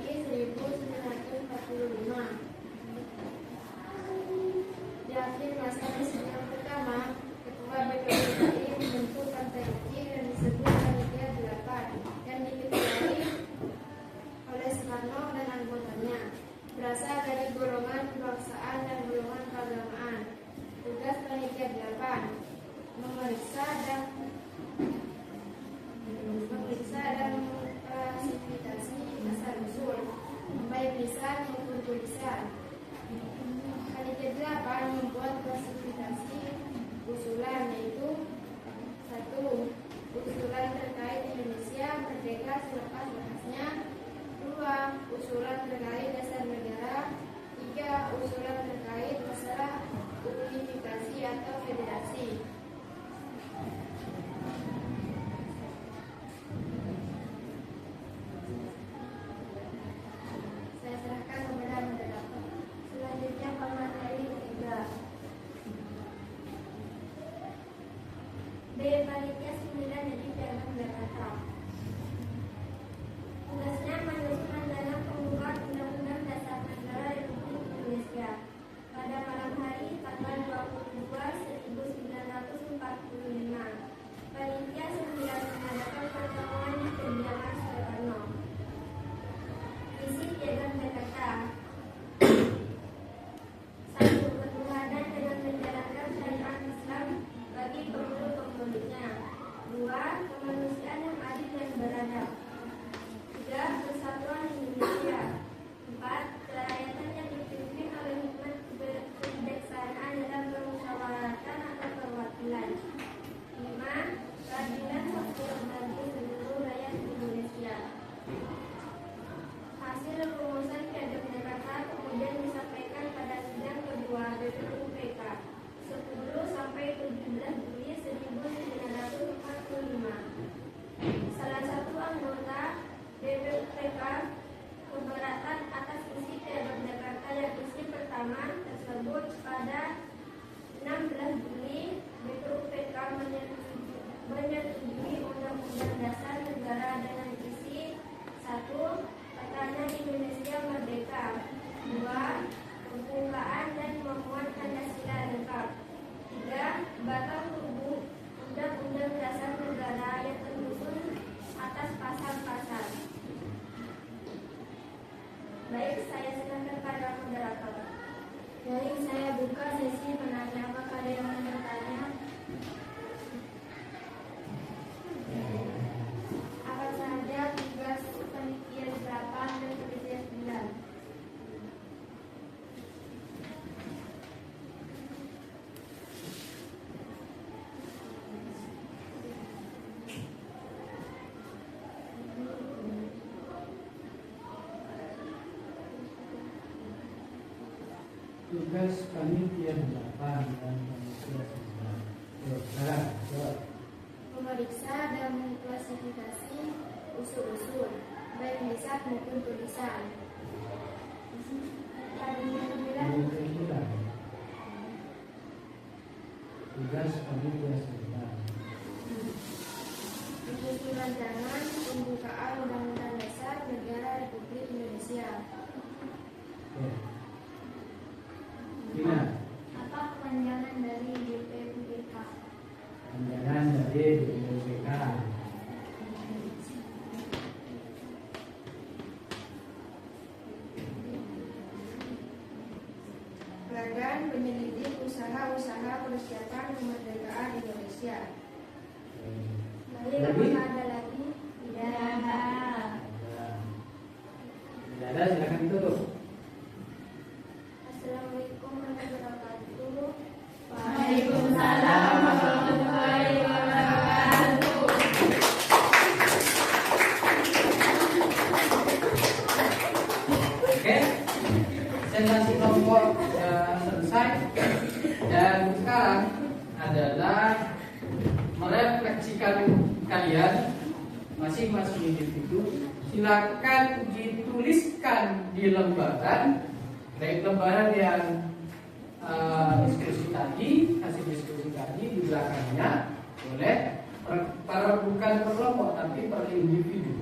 lisan maupun tulisan. Kali ke-8 membuat klasifikasi usulan, yaitu 1. Usulan terkait Indonesia merdeka selepas-lepasnya. 2. Usulan terkait dasar negara. 3. Usulan terkait masalah unifikasi atau federasi. Saya serahkan kepada moderator. Selanjutnya pemateri ketiga. B. Panitia 9 dari Piagam Jakarta. Tugasnya menyusun rencana pembukaan Undang-Undang Dasar Negara Republik Indonesia pada malam hari tanggal 22 1945. Panitia 9 mengadakan pertemuan di kediaman Soekarno. Isi Piagam Jakarta. 1. Berkeluarga dengan menjalankan syariat Islam bagi penghulu-penghulunya. 2. Kemanusiaan yang adil dan beradab. 3. Persatuan Indonesia. 4. Kerakyatan yang dipimpin oleh hikmat kebijaksanaan dalam permusyawaratan atau perwakilan. 5. Keadilan sosial bagi seluruh rakyat Indonesia. Hasil rumusan Piagam Jakarta kemudian disampaikan pada sidang kedua BPUPK 10 sampai 17 Juli 1945. Salah satu anggota BPUPK keberatan atas isi Piagam Jakarta yang isi pertama tersebut. Pada 16 Juli BPUPK menyetujui Undang-Undang Dasar Negara dengan isi 1. Katanya Indonesia merdeka. 2. Pembukaan dan memuat Pancasila lengkap. 3. Batang tubuh Undang-Undang Dasar Negara yang tersusun atas pasal-pasal. Baik, saya silakan pada moderator. Baik, saya buka sesi menanya. Apakah ada yang mau bertanya? Apa saja tugas panitia 8 dan panitia 9? Tugas panitia 8 dan panitia 9. Memeriksa dan mengklasifikasi usul-usul, baik lisan maupun tulisan. Tugas panitia 9. Menyusun rancangan pembukaan Undang-Undang Dasar Negara Republik Indonesia. Tina, Apa kepanjangan dari BPUPK? panjangan dari BPUPK. Badan Penyelidik Usaha-usaha Persiapan Kemerdekaan Indonesia. Baik, apakah ada lagi? Tidak ada. Tidak ada, silakan tutup. Assalamualaikum warahmatullahi wabarakatuh. Waalaikumsalam warahmatullahi wabarakatuh. Oke, presentasi kelompok sudah selesai dan sekarang adalah merefleksikan kalian masing-masing individu. Silakan dituliskan di lembaran, baik lembaran yang diskusi tadi, hasil diskusi tadi di belakangnya boleh bukan per kelompok tapi per individu.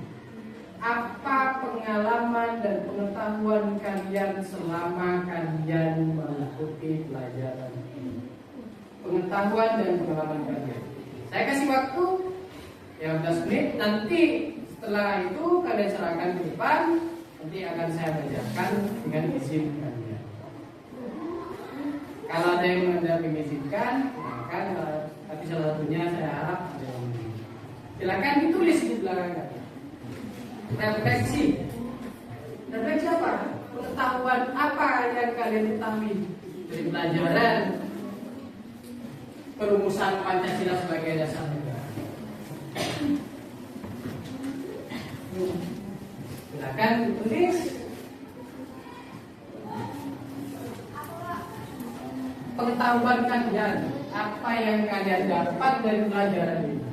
Apa pengalaman dan pengetahuan kalian selama kalian mengikuti pelajaran ini? Pengetahuan dan pengalaman kalian. Saya kasih waktu 15 menit. Nanti setelah itu kalian serahkan ke depan. Nanti akan saya bacakan dengan izin kalian. Kalau ada yang Anda mengizinkan, silakan. Tapi salah satunya saya harap ada yang mengizinkan. Silakan ditulis di belakang kalian. Refleksi. Refleksi apa? pengetahuan apa yang kalian ketahui dari pelajaran perumusan Pancasila sebagai dasar negara? Silakan tulis. Pengetahuan kalian, apa yang kalian dapat dari pelajaran ini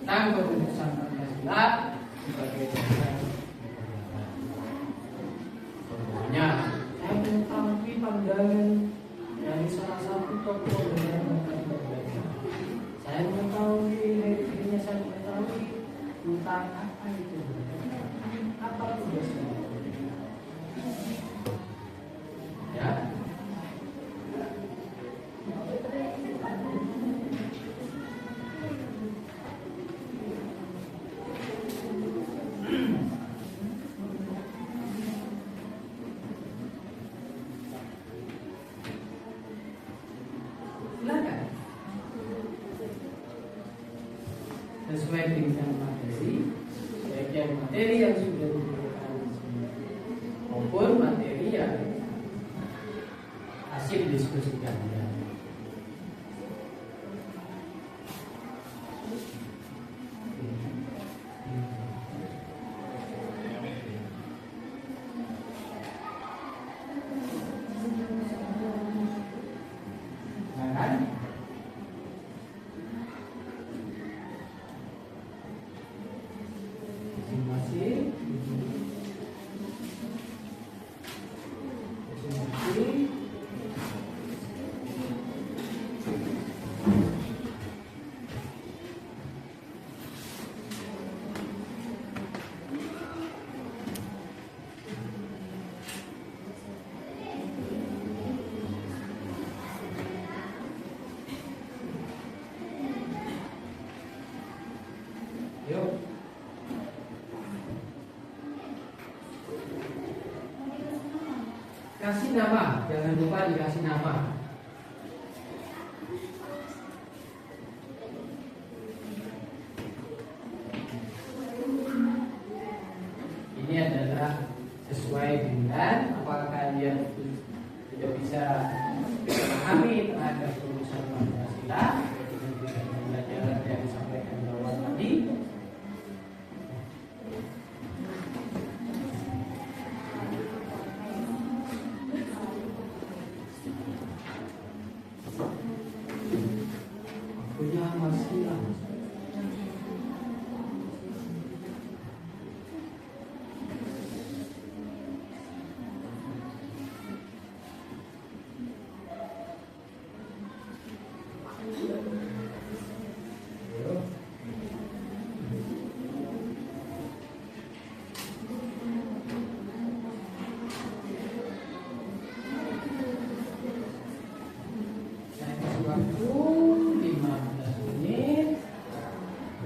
tentang perumusan Pancasila sebagai dasar negara. Contohnya, saya mengetahui pandangan dari salah satu tokoh yang berbeda. Saya mengetahui dirinya, saya mengetahui tentang apa itu, apa tugasnya. Ya. Silakan. Sesuai dengan materi, baik yang materi yang sudah diberikan maupun materi yang hasil diskusi kalian. Yuk. Kasih nama, jangan lupa dikasih nama. Ini adalah sesuai dengan apakah kalian tidak bisa memahami terhadap perumusan Pancasila dengan pelajaran yang disampaikan di awal tadi. Punya masalah. Saya kasih waktu 15 menit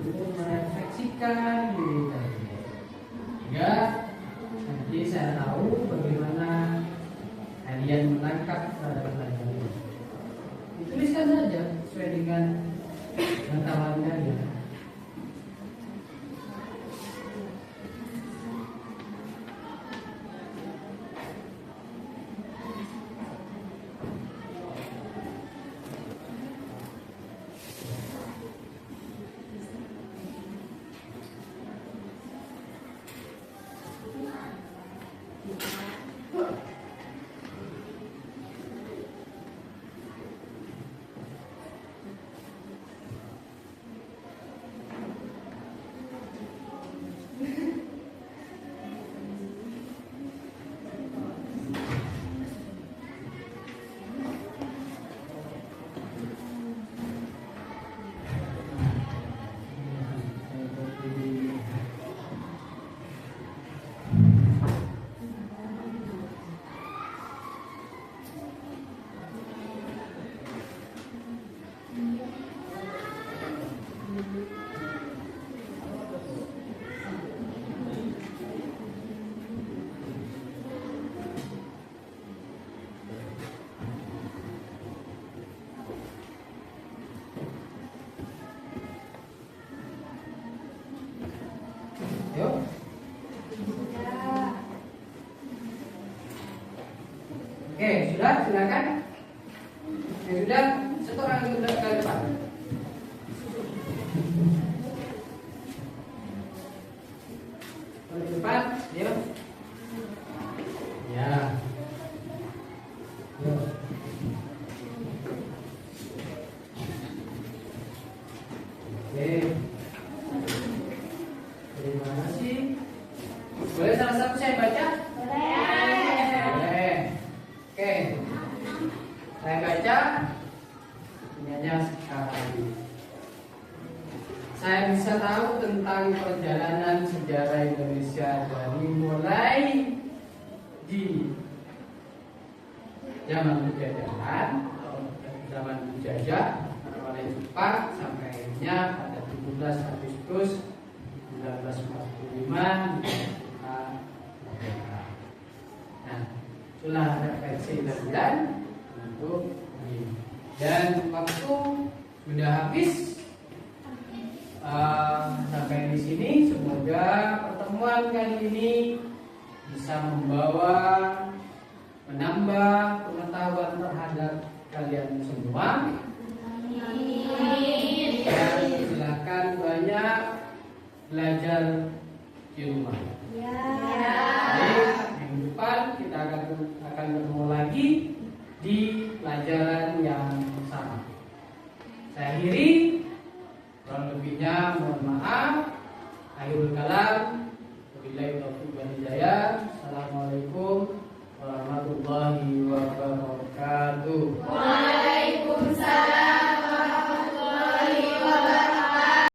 untuk merefleksikan diri kalian. Hingga nanti saya tahu bagaimana kalian menangkap pelajaran ini. Dituliskan saja sesuai dengan pengetahuan kalian. Oke, sudah, silakan. Ya sudah, satu orang ke depan. Ke depan, yuk. Ya. Yuk. Oke. Terima kasih. Boleh salah satu saya baca? Boleh. Oke. Saya baca. Ini aja sekarang. Saya bisa tahu tentang perjalanan sejarah Indonesia dari mulai di zaman penjajahan atau zaman penjajah oleh Jepang sampai akhirnya pada 17 Agustus 1945 merdeka. Nah, itulah referensi dan untuk ini. Dan waktu sudah habis. Sampai di sini, semoga pertemuan kali ini bisa menambah pengetahuan terhadap kalian semua. Dan silakan banyak belajar di rumah. Baik, minggu depan kita akan bertemu lagi di pelajaran yang sama. Saya akhiri. Kurang lebihnya mohon maaf. Akhirul kalam. Wabillahi taufiq wal hidayah. Assalamualaikum